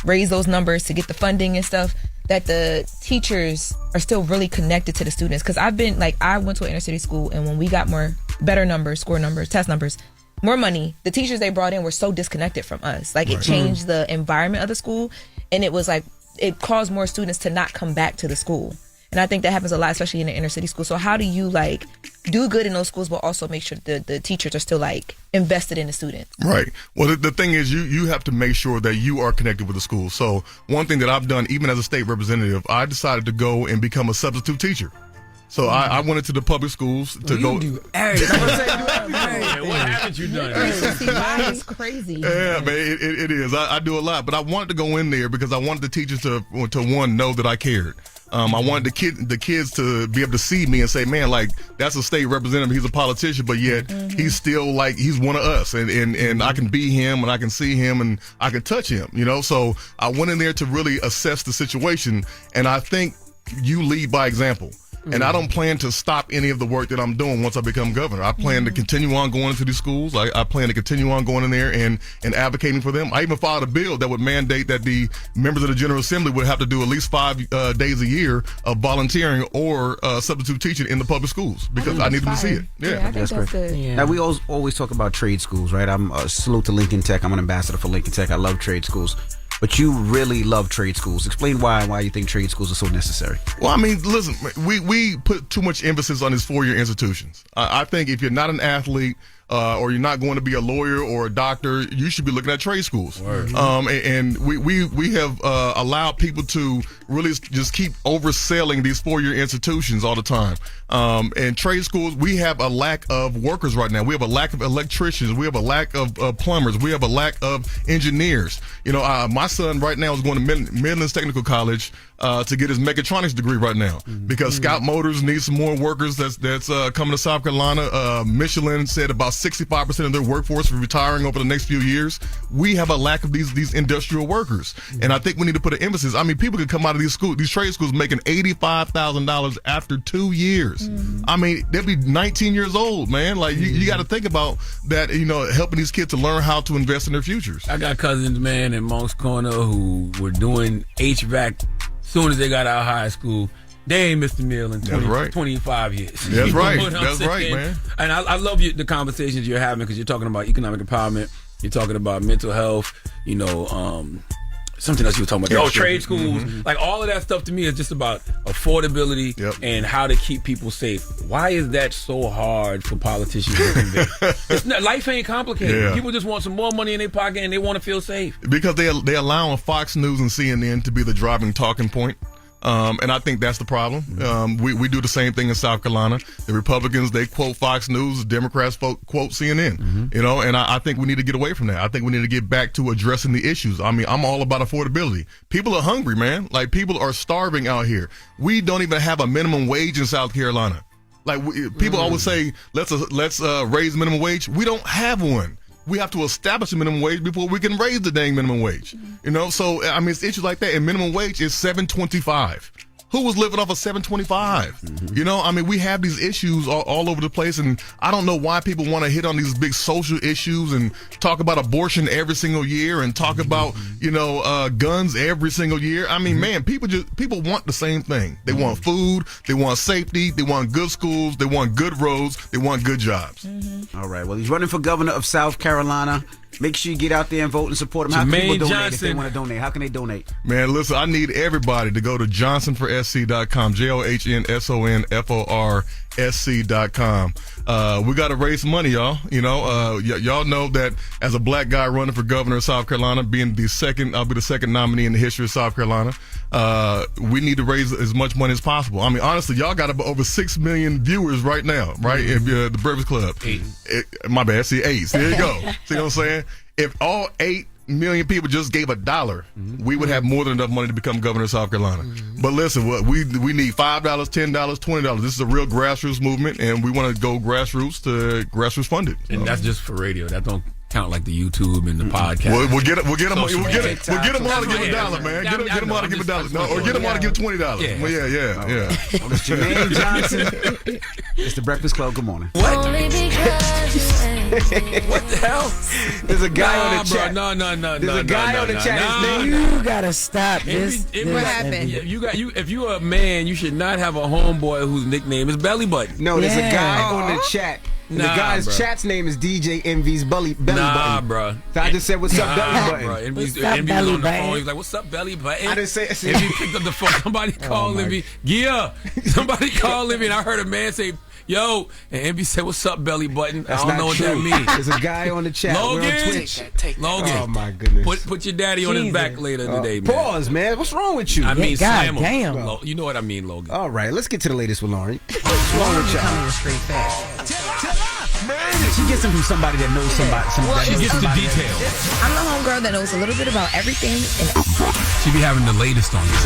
raise those numbers to get the funding and stuff, that the teachers are still really connected to the students? Because I went to an inner city school, and when we got better numbers, score numbers, test numbers, more money, the teachers they brought in were so disconnected from us. It changed the environment of the school, and it was it caused more students to not come back to the school. And I think that happens a lot, especially in the inner city school. So how do you do good in those schools, but also make sure the teachers are still invested in the students? Right. Well, the thing is, you have to make sure that you are connected with the school. So one thing that I've done, even as a state representative, I decided to go and become a substitute teacher. So I went into the public schools to go. Do everything. What haven't you done? It's crazy. Yeah, man, it is. I do a lot, but I wanted to go in there because I wanted the teachers to one, know that I cared. I wanted the kids to be able to see me and say, man, that's a state representative. He's a politician, but yet he's still he's one of us, and I can be him, and I can see him, and I can touch him. So I went in there to really assess the situation, and I think you lead by example. And I don't plan to stop any of the work that I'm doing once I become governor. I plan to continue on going into these schools. I plan to continue on going in there and advocating for them. I even filed a bill that would mandate that the members of the General Assembly would have to do at least 5 days a year of volunteering or substitute teaching in the public schools because I need them to see it. Yeah, I think that's good. Now, we always talk about trade schools, right? I'm salute to Lincoln Tech. I'm an ambassador for Lincoln Tech. I love trade schools. But you really love trade schools. Explain why you think trade schools are so necessary. Well, I mean, listen, we put too much emphasis on these 4-year institutions. I think if you're not an athlete or you're not going to be a lawyer or a doctor, you should be looking at trade schools. And we have allowed people to really just keep overselling these 4-year institutions all the time. And trade schools, we have a lack of workers right now. We have a lack of electricians. We have a lack of plumbers. We have a lack of engineers. My son right now is going to Midlands Technical College to get his mechatronics degree right now because Scout Motors needs some more workers that's coming to South Carolina. Michelin said about 65% of their workforce is retiring over the next few years. We have a lack of these industrial workers, and I think we need to put an emphasis. I mean, people could come out of these trade schools making $85,000 after 2 years. I mean, they'll be 19 years old, man. You got to think about that. Helping these kids to learn how to invest in their futures. I got cousins, man, in Monk's Corner who were doing HVAC soon as they got out of high school. They ain't missed a meal in 25 years. That's right. That's right, man. And I love the conversations you're having because you're talking about economic empowerment. You're talking about mental health, something else you were talking about. Yeah, Trade schools. Like all of that stuff to me is just about affordability and how to keep people safe. Why is that so hard for politicians to convey? It's not, life ain't complicated. Yeah. People just want some more money in their pocket and they want to feel safe. Because they allowing Fox News and CNN to be the driving talking point. And I think that's the problem. We do the same thing in South Carolina. The Republicans, they quote Fox News. The Democrats quote CNN. You know, and I think we need to get away from that. I think we need to get back to addressing the issues. I mean, I'm all about affordability. People are hungry, man. Like, people are starving out here. We don't even have a minimum wage in South Carolina. Like, people always say, let's raise minimum wage. We don't have one. We have to establish a minimum wage before we can raise the dang minimum wage. You know, so I mean, it's issues like that. And minimum wage is $7.25. Who was living off of $7.25? You know, I mean, we have these issues all over the place, and I don't know why people want to hit on these big social issues and talk about abortion every single year and talk about, you know, guns every single year. I mean, man, people want the same thing. They want food, they want safety, they want good schools, they want good roads, they want good jobs. All right. Well, he's running for governor of South Carolina. Make sure you get out there and vote and support him. How can people donate if they want to donate? How can they donate? Man, listen, I need everybody to go to johnsonforsc.com, JOHNSONFORSC.com. We got to raise some money, y'all. You know, y'all know that as a black guy running for governor of South Carolina, I'll be the second nominee in the history of South Carolina. We need to raise as much money as possible. I mean, honestly, y'all got over 6 million viewers right now, right? The Breakfast Club. 8. My bad. See, 8. There you go. See what I'm saying? If all 8 million people just gave $1, we would have more than enough money to become governor of South Carolina. But listen, we need $5, $10, $20. This is a real grassroots movement, and we want to go grassroots funded. And that's just for radio. That don't count like the YouTube and the podcast. We'll get them all to give $1, man. Get them all to give $1. No, or get them all to give $20. Yeah. Well, yeah. Well, it's Jermaine Johnson. It's the Breakfast Club. Good morning. What? What the hell? There's a guy on the chat. No. There's a guy on the chat. You gotta stop this. What happened? If you are a man, you should not have a homeboy whose nickname is Belly Button. No, there's a guy on the chat. The guy's chat's name is DJ Envy's Belly Button. Bro. So I just said, what's up, Belly Button? Bro. Envy's What's up, on Belly the Button? phone. He's like, what's up, Belly Button? I didn't say. Envy picked up the phone. Somebody called Envy. Yeah. Somebody called Envy, and I heard a man say, yo, and Envy said, what's up, Belly Button? That's I don't know what that means. There's a guy on the chat. Logan. We're on Twitch. Logan. Oh, my goodness. Put your daddy on his back later today, man. Pause, man. What's wrong with you? I mean, slam him. damn. You know what I mean, Logan. All right, let's get to the latest with Lauren. What's wrong with y'all? She gets them from somebody that knows somebody. She gets the details. I'm the homegirl that knows a little bit about everything. She be having the latest on this.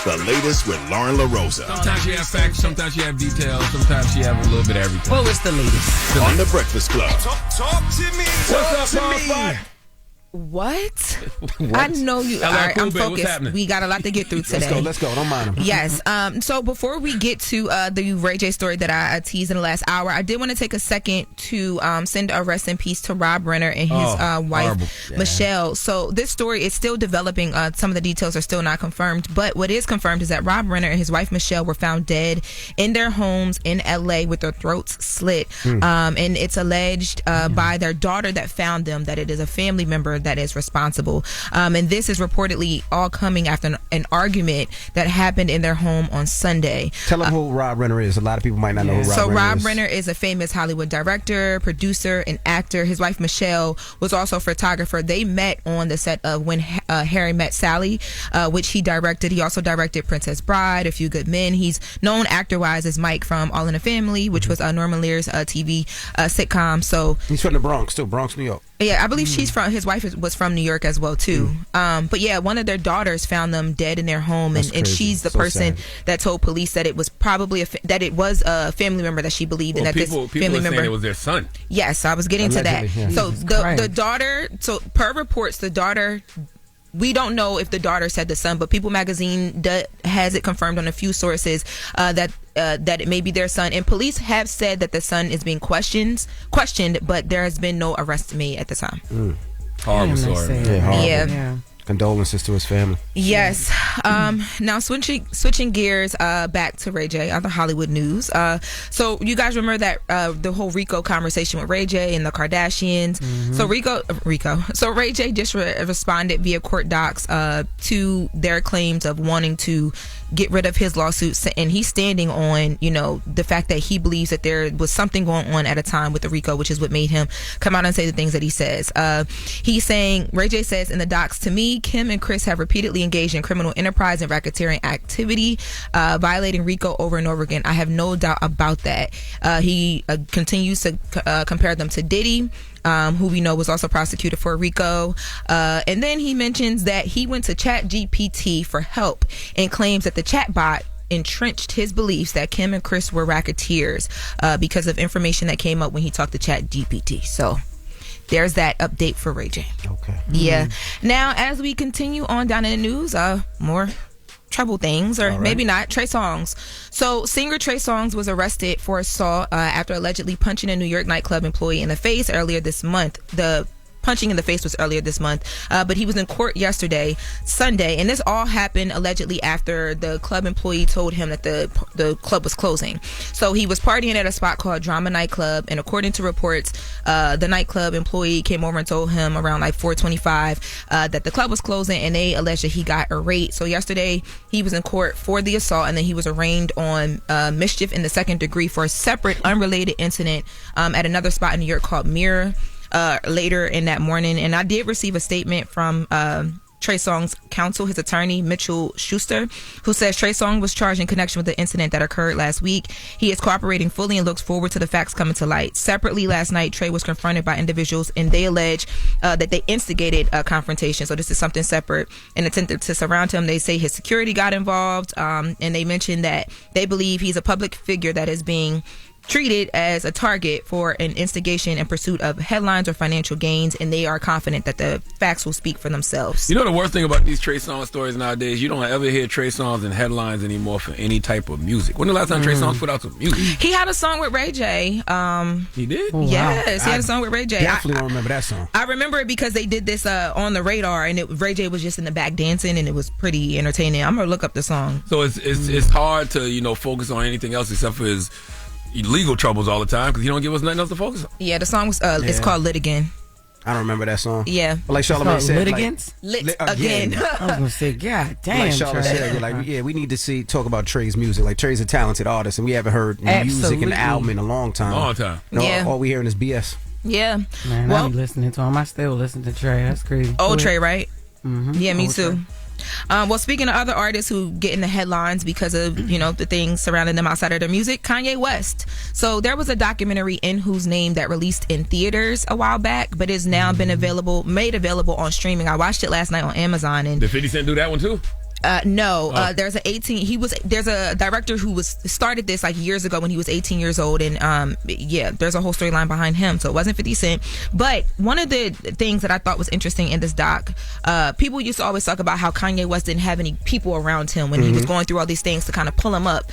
The latest with Loren LoRosa. Sometimes she have facts, sometimes she have details, sometimes she have a little bit of everything. What was the latest? On the Breakfast Club. Talk to me. What's up, Mark? What? I know you. Hello, All right, I'm Cool Babe, what's focused. happening? We got a lot to get through today. Let's go. Don't mind him. Yes. So before we get to the Ray J story that I teased in the last hour, I did want to take a second to send a rest in peace to Rob Renner and his wife, Michelle. So this story is still developing. Some of the details are still not confirmed. But what is confirmed is that Rob Renner and his wife, Michelle, were found dead in their homes in L.A. with their throats slit. And it's alleged by their daughter that found them that it is a family member that is responsible. And this is reportedly all coming after an argument that happened in their home on Sunday. Tell them who Rob Renner is. A lot of people might not know who Rob Renner is. So Rob Renner is a famous Hollywood director, producer, and actor. His wife Michelle was also a photographer. They met on the set of When Harry Met Sally, which he directed. He also directed Princess Bride, A Few Good Men. He's known actor-wise as Mike from All in the Family, which was Norman Lear's TV sitcom. So he's from the Bronx, too. Bronx, New York. Yeah, I believe his wife was from New York as well too. But yeah, one of their daughters found them dead in their home, and she's the person that told police that it was probably a family member that she believed, and that people this family member it was their son. Yes, I was getting Allegedly, to that. yeah. So the daughter. So per reports, the daughter. We don't know if the daughter said the son, but People Magazine has it confirmed on a few sources that it may be their son. And police have said that the son is being questioned, but there has been no arrest made at the time. Horrible story. Yeah. Condolences to his family. Yes. Now switching gears back to Ray J, other Hollywood news. So you guys remember that the whole Rico conversation with Ray J and the Kardashians. So Ray J just responded via court docs to their claims of wanting to get rid of his lawsuits, and he's standing on, you know, the fact that he believes that there was something going on at a time with the Rico, which is what made him come out and say the things that he says. He's saying, Ray J says in the docs, to me, Kim and Chris have repeatedly engaged in criminal enterprise and racketeering activity, violating Rico over and over again. I have no doubt about that. He continues to compare them to Diddy, who we know was also prosecuted for Rico. And then he mentions that he went to ChatGPT for help and claims that the chatbot entrenched his beliefs that Kim and Chris were racketeers because of information that came up when he talked to ChatGPT. So there's that update for Ray J. Okay. Yeah. Now, as we continue on down in the news, more trouble things, or maybe not. Trey Songz. So singer Trey Songz was arrested for assault after allegedly punching a New York nightclub employee in the face earlier this month. The punching in the face was earlier this month, but he was in court yesterday, Sunday, and this all happened allegedly after the club employee told him that the club was closing. So he was partying at a spot called Drama Nightclub, and according to reports, the nightclub employee came over and told him around like 4:25 that the club was closing, and they alleged that he got irate. So yesterday he was in court for the assault, and then he was arraigned on mischief in the second degree for a separate unrelated incident at another spot in New York called Mirror later in that morning. And I did receive a statement from Trey Songz's counsel, his attorney, Mitchell Schuster, who says Trey Songz was charged in connection with the incident that occurred last week. He is cooperating fully and looks forward to the facts coming to light. Separately, last night, Trey was confronted by individuals, and they allege that they instigated a confrontation. So this is something separate. In attempt to surround him, they say his security got involved, and they mentioned that they believe he's a public figure that is being treated as a target for an instigation in pursuit of headlines or financial gains, and they are confident that the facts will speak for themselves. You know the worst thing about these Trey Songz stories nowadays, you don't ever hear Trey Songz in headlines anymore for any type of music. When the last time Trey Songz put out some music? He had a song with Ray J. He did? Oh, yes, he had a song with Ray J. Definitely don't remember that song. I remember it because they did this on the radar, and Ray J was just in the back dancing, and it was pretty entertaining. I'm gonna look up the song. So it's hard to focus on anything else except for his legal troubles all the time because he don't give us nothing else to focus on. Yeah, the song was it's called Litigant. I don't remember that song. Yeah. But like Charlamagne said, Litigants? Again. I was gonna say, God damn. Like Charlamagne said, we need to talk about Trey's music. Like Trey's a talented artist, and we haven't heard music and album in a long time. All we hearing is BS. Yeah. Man, I be listening to him. I still listen to Trey. That's crazy. Old Trey, right? Mm-hmm. Yeah, me Old too. Trey. Well, speaking of other artists who get in the headlines because of the things surrounding them outside of their music, Kanye West. So there was a documentary In Whose Name that released in theaters a while back, but is now been made available on streaming. I watched it last night on Amazon. And did 50 Cent do that one too? No, there's a director who started this like years ago when he was 18 years old, and there's a whole storyline behind him, so it wasn't 50 Cent. But one of the things that I thought was interesting in this doc, people used to always talk about how Kanye West didn't have any people around him when he was going through all these things to kind of pull him up.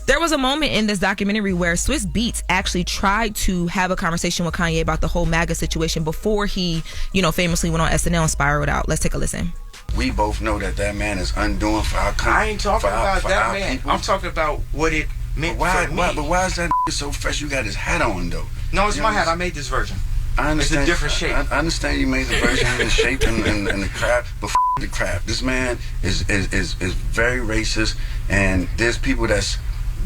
There was a moment in this documentary where Swizz Beatz actually tried to have a conversation with Kanye about the whole MAGA situation before he, famously went on SNL and spiraled out. Let's take a listen. We both know that man is undoing for our country. I ain't talking about that man. I'm talking about what it meant for me. But why is that so fresh? You got his hat on, though. No, it's my hat. I made this version. I understand. It's a different shape. I understand you made the version and the shape and the crap, but the crap. This man is very racist, and there's people that's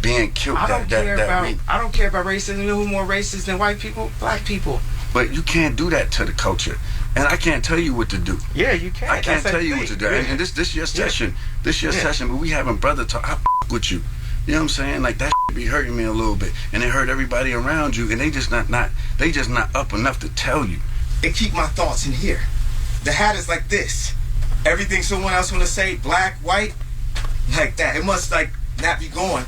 being killed. I don't care about racism. You know who's more racist than white people? Black people. But you can't do that to the culture. And I can't tell you what to do. Yeah, you can. I can't tell you what to do. And this your session. This your session, but we having brother talk. I with you. You know what I'm saying? Like that be hurting me a little bit. And it hurt everybody around you, and they just not up enough to tell you. And keep my thoughts in here. The hat is like this. Everything someone else wanna say, black, white, like that. It must not be going.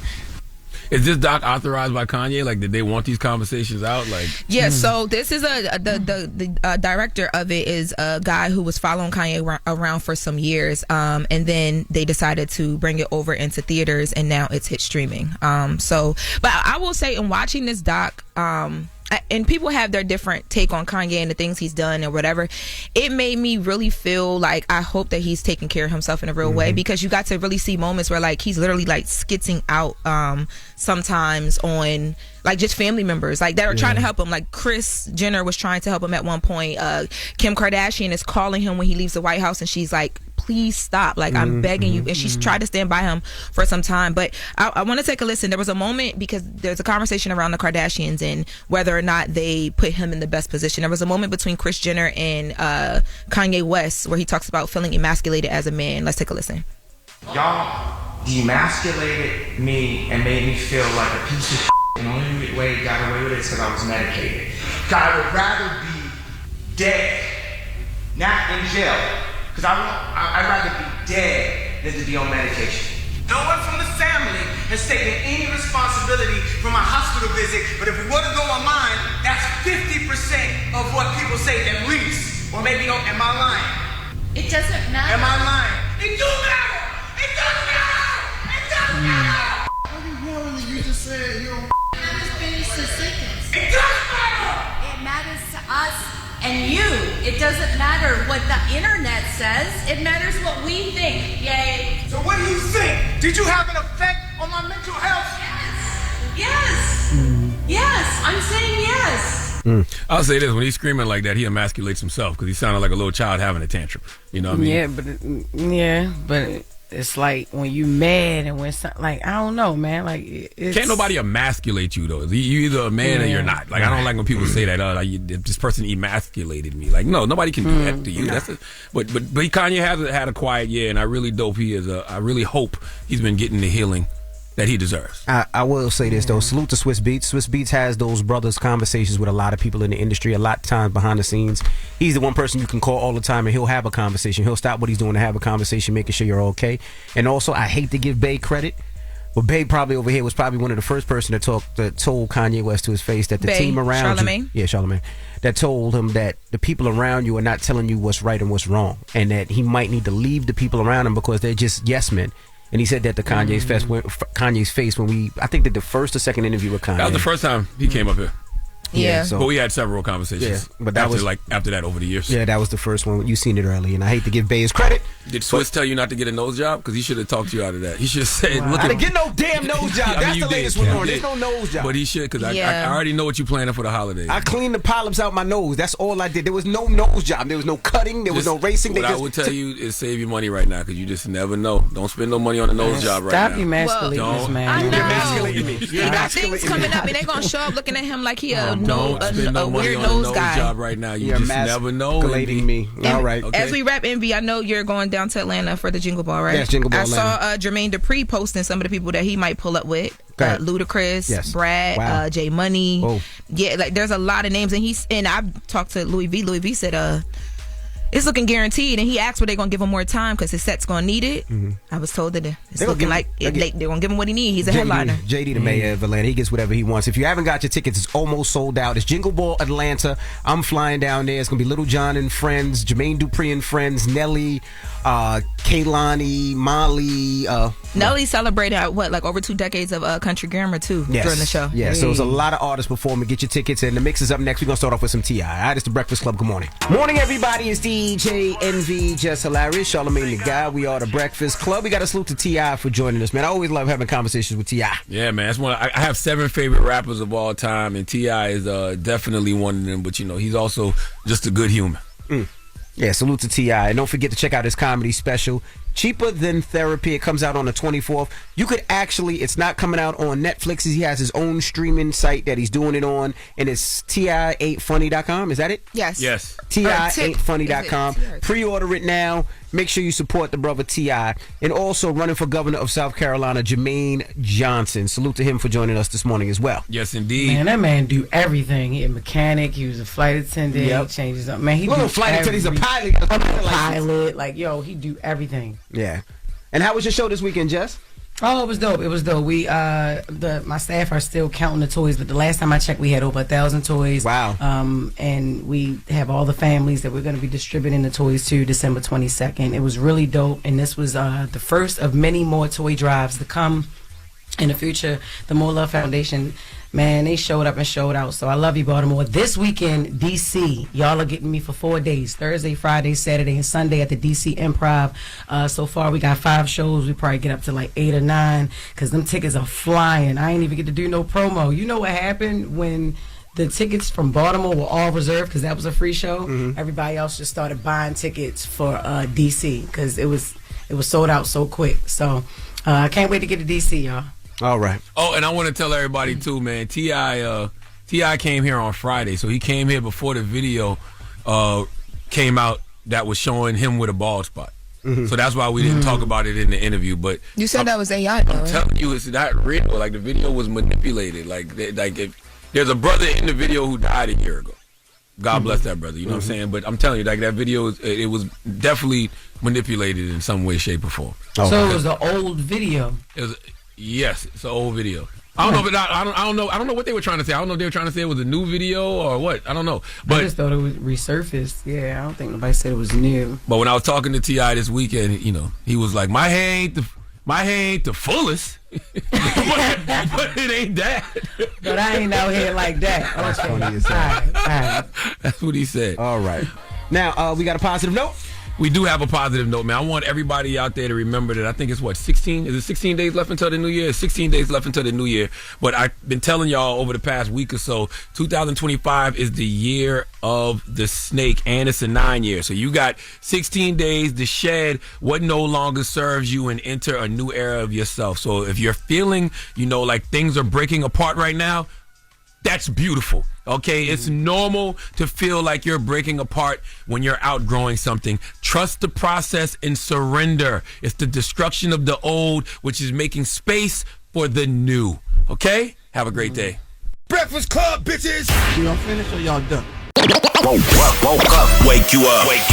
Is this doc authorized by Kanye? Like, did they want these conversations out? Like, yeah. So this is the director of it is a guy who was following Kanye around for some years, and then they decided to bring it over into theaters, and now it's hit streaming. But I will say, in watching this doc, and people have their different take on Kanye and the things he's done or whatever. It made me really feel like I hope that he's taking care of himself in a real way, because you got to really see moments where like he's literally like skitzing out sometimes on like just family members like that are trying to help him. Like Kris Jenner was trying to help him at one point. Kim Kardashian is calling him when he leaves the White House, and she's like, please stop, like I'm begging you. And she's tried to stand by him for some time. But I want to take a listen. There was a moment, because there's a conversation around the Kardashians and whether or not they put him in the best position. There was a moment between Kris Jenner and Kanye West where he talks about feeling emasculated as a man. Let's take a listen. Y'all demasculated me and made me feel like a piece of shit. And the only way I got away with it is because I was medicated. God, I would rather be dead, not in jail. Because I'd rather be dead than to be on medication. No one from the family has taken any responsibility for my hospital visit, but if we were to go online, that's 50% of what people say at least. Or maybe, am I lying? It doesn't matter. Am I lying? It do matter! It does matter! It does matter! What are you warning you just said? You don't haven't finished the sentence. It does matter! It matters to us and you. It doesn't matter what the internet says. It matters what we think. Yay. So what do you think? Did you have an effect on my mental health? Yes. Yes. I'm saying yes. I'll say this: when he's screaming like that, he emasculates himself because he sounded like a little child having a tantrum. You know what I mean? Yeah, but it's like when you mad and when like I don't know, man. Like it's, can't nobody emasculate you though. You either a man or you're not. Like I don't like when people say that. This person emasculated me. Like no, nobody can do that to you. That's but Kanye has had a quiet year, and I really really hope he's been getting the healing that he deserves. I will say this though, salute to Swiss Beats. Swiss Beats has those brothers conversations with a lot of people in the industry, a lot of times behind the scenes. He's the one person you can call all the time and he'll have a conversation. He'll stop what he's doing to have a conversation, making sure you're okay. And also, I hate to give Bae credit, but Bae probably over here was probably one of the first person that told Kanye West to his face that the team around Charlamagne? Charlamagne, that told him that the people around you are not telling you what's right and what's wrong, and that he might need to leave the people around him because they're just yes men. And he said that to Kanye's face when I think did the first or second interview with Kanye. That was the first time he came up here. Yeah. But we had several conversations. Yeah, but that was after that over the years. Yeah, that was the first one. You seen it early, and I hate to give Bae his credit. Did Swiss tell you not to get a nose job? Because he should have talked you out of that. He should have said, "Look, I didn't get no damn nose job." That's the latest one, Lauren. There's no nose job. But he should, because I already know what you're planning for the holidays. I cleaned the polyps out my nose. That's all I did. There was no nose job. There was no cutting. There was no racing. What I would tell you is save your money right now, because you just never know. Don't spend no money on a nose job right now. Stop emasculating this man. You're emasculating me. He got things coming up, and they're gonna show up looking at him like he a weird nose guy job right now. You just never know. Me. All right. As we wrap Envy, I know you're going down to Atlanta for the Jingle Ball, right? Yes, Jingle Ball. I saw Jermaine Dupri posting some of the people that he might pull up with. Ludacris, Brad, J Money. Whoa. Yeah, like there's a lot of names, and I've talked to Louis V. Louis V said it's looking guaranteed, and he asked where they're gonna give him more time because his set's gonna need it. I was told that it's looking like they're gonna give him what he needs. He's a headliner. JD, the mayor of Atlanta, he gets whatever he wants. If you haven't got your tickets, it's almost sold out. It's Jingle Ball Atlanta. I'm flying down there. It's gonna be Little John and friends, Jermaine Dupri and friends, Nelly, Kaylani, Molly. Nelly celebrated over 2 decades of country grammar too during the show. Yeah, so there's a lot of artists performing. Get your tickets, and the mix is up next. We're gonna start off with some T.I. All right, it's the Breakfast Club. Good morning. Morning, everybody. It's DJ Envy, Jess Hilarious, Charlamagne the Guy. We are the Breakfast Club. We got to salute to T.I. for joining us, man. I always love having conversations with T.I. Yeah, man. That's one. I have 7 favorite rappers of all time, and T.I. is definitely one of them. But he's also just a good human. Yeah, salute to T.I. And don't forget to check out his comedy special, Cheaper Than Therapy. It comes out on the 24th. You could it's not coming out on Netflix. He has his own streaming site that he's doing it on, and it's ti8funny.com. Is that it? Yes. ti8funny.com. Pre-order it now. Make sure you support the brother T.I. And also running for governor of South Carolina, Jermaine Johnson. Salute to him for joining us this morning as well. Yes, indeed. Man, that man do everything. He a mechanic. He was a flight attendant. He changes up. Man, he do flight attendant. He's a pilot. Pilot. Like, he do everything. Yeah. And how was your show this weekend, Jess? Oh, it was dope. We my staff are still counting the toys, but the last time I checked, we had over 1,000 toys. Wow. And we have all the families that we're going to be distributing the toys to December 22nd. It was really dope, and this was the first of many more toy drives to come in the future. The More Love Foundation Man, they showed up and showed out. So I love you, Baltimore. This weekend, DC, y'all are getting me for 4 days. Thursday, Friday, Saturday, and Sunday at the DC Improv. So far, we got 5 shows. We probably get up to like 8 or 9 because them tickets are flying. I ain't even get to do no promo. You know what happened when the tickets from Baltimore were all reserved because that was a free show? Mm-hmm. Everybody else just started buying tickets for DC because it was sold out so quick. So I can't wait to get to DC, y'all. All right. Oh, and I want to tell everybody too, man. T.I. came here on Friday, so he came here before the video came out that was showing him with a bald spot. Mm-hmm. So that's why we didn't talk about it in the interview. But you said that was AI, though, I'm telling you, it's not real. Like the video was manipulated. There's a brother in the video who died a year ago. God bless that brother. You know what I'm saying? But I'm telling you, like that video, it was definitely manipulated in some way, shape, or form. Oh, so it was an old video. Yes, it's an old video. I don't know, but I don't know what they were trying to say. I don't know if they were trying to say it was a new video or what. I don't know. But I just thought it was resurfaced. Yeah, I don't think nobody said it was new. But when I was talking to T.I. this weekend, he was like, "My hair ain't the fullest, but it ain't that." But I ain't out here like that. That's funny as hell. All right. That's what he said. All right. Now we got a positive note. We do have a positive note, man. I want everybody out there to remember that I think it's 16? Is it 16 days left until the new year? It's 16 days left until the new year. But I've been telling y'all over the past week or so, 2025 is the year of the snake, and it's a 9 year. So you got 16 days to shed what no longer serves you and enter a new era of yourself. So if you're feeling, like things are breaking apart right now, that's beautiful. Okay, it's normal to feel like you're breaking apart when you're outgrowing something. Trust the process and surrender. It's the destruction of the old, which is making space for the new. Okay? Have a great day. Breakfast Club, bitches! Y'all finished or y'all done? Woke up. Wake you up. Wake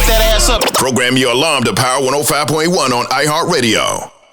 that ass up. Program your alarm to Power 105.1 on iHeartRadio.